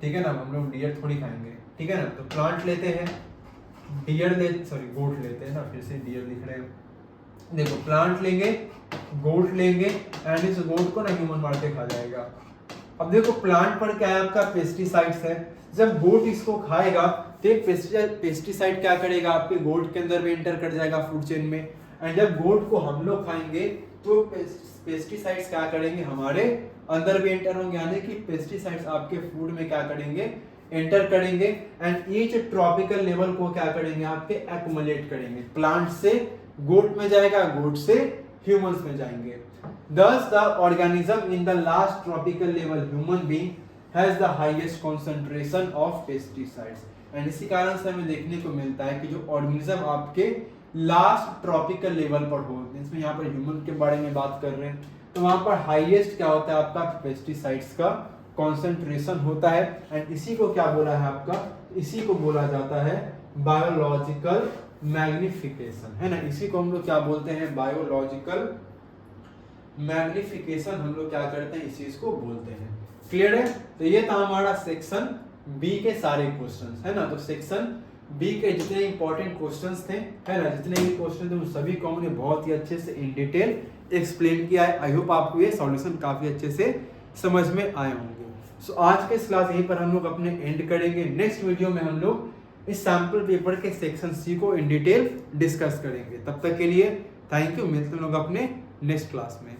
ठीक है ना, हम लोग डियर थोड़ी खाएंगे, ठीक है ना। तो प्लांट लेते हैं, गोट लेते हैं ना, फिर से डियर लिख रहे हैं। देखो प्लांट लेंगे, गोट लेंगे, एंड इस गोट को ना ह्यूमन मार के खा जाएगा। अब देखो प्लांट पर क्या है आपका पेस्टिसाइड्स है, जब गोट इसको खाएगा तो एक पेस्टिसाइड क्या करेगा आपके गोट के अंदर भी एंटर कर जाएगा फूड चेन में, एंड जब गोट को हम लोग खाएंगे तो पेस्टिसाइड्स क्या करेंगे हमारे अंदर भी एंटर होंगे, यानी कि पेस्टिसाइड्स आपके फूड में क्या करेंगे, एंटर करेंगे, एंड ईच ट्रॉपिकल लेवल को क्या करेंगे आपके एक्युमुलेट करेंगे। प्लांट से गोट में जाएगा, गोट से ह्यूमंस में जाएंगे। Thus the organism in the last tropical level human being has the highest concentration of pesticides, and इसी कारण से हमें देखने को मिलता है कि जो ऑर्गेनिज्म आपके लास्ट ट्रॉपिकल लेवल पर हो, इसमें यहाँ पर ह्यूमन के बारे में बात कर रहे हैं, तो वहां पर हाईएस्ट क्या होता है आपका पेस्टिसाइड्स का कॉन्सेंट्रेशन होता है, एंड इसी को क्या बोला है आपका, इसी को बोला जाता है बायोलॉजिकल मैग्निफिकेशन, है ना। इसी को हम लोग क्या बोलते हैं, बायोलॉजिकल मैग्निफिकेशन हम लोग क्या करते हैं, इस चीज को बोलते हैं। क्लियर है। तो ये था हमारा सेक्शन बी के सारे क्वेश्चंस, है ना। तो सेक्शन बी के जितने इंपॉर्टेंट क्वेश्चंस थे, है ना, जितने भी क्वेश्चन थे उन सभी को हमने बहुत ही अच्छे से इन डिटेल एक्सप्लेन किया है। आई होप आपको ये सॉल्यूशन काफी अच्छे से समझ में आए होंगे। सो आज के इस क्लास यहीं पर हम लोग अपने एंड करेंगे। नेक्स्ट वीडियो में हम लोग इस सैंपल पेपर के सेक्शन सी को इन डिटेल डिस्कस करेंगे। तब तक के लिए थैंक यू, मिलते हैं लोग अपने नेक्स्ट क्लास में।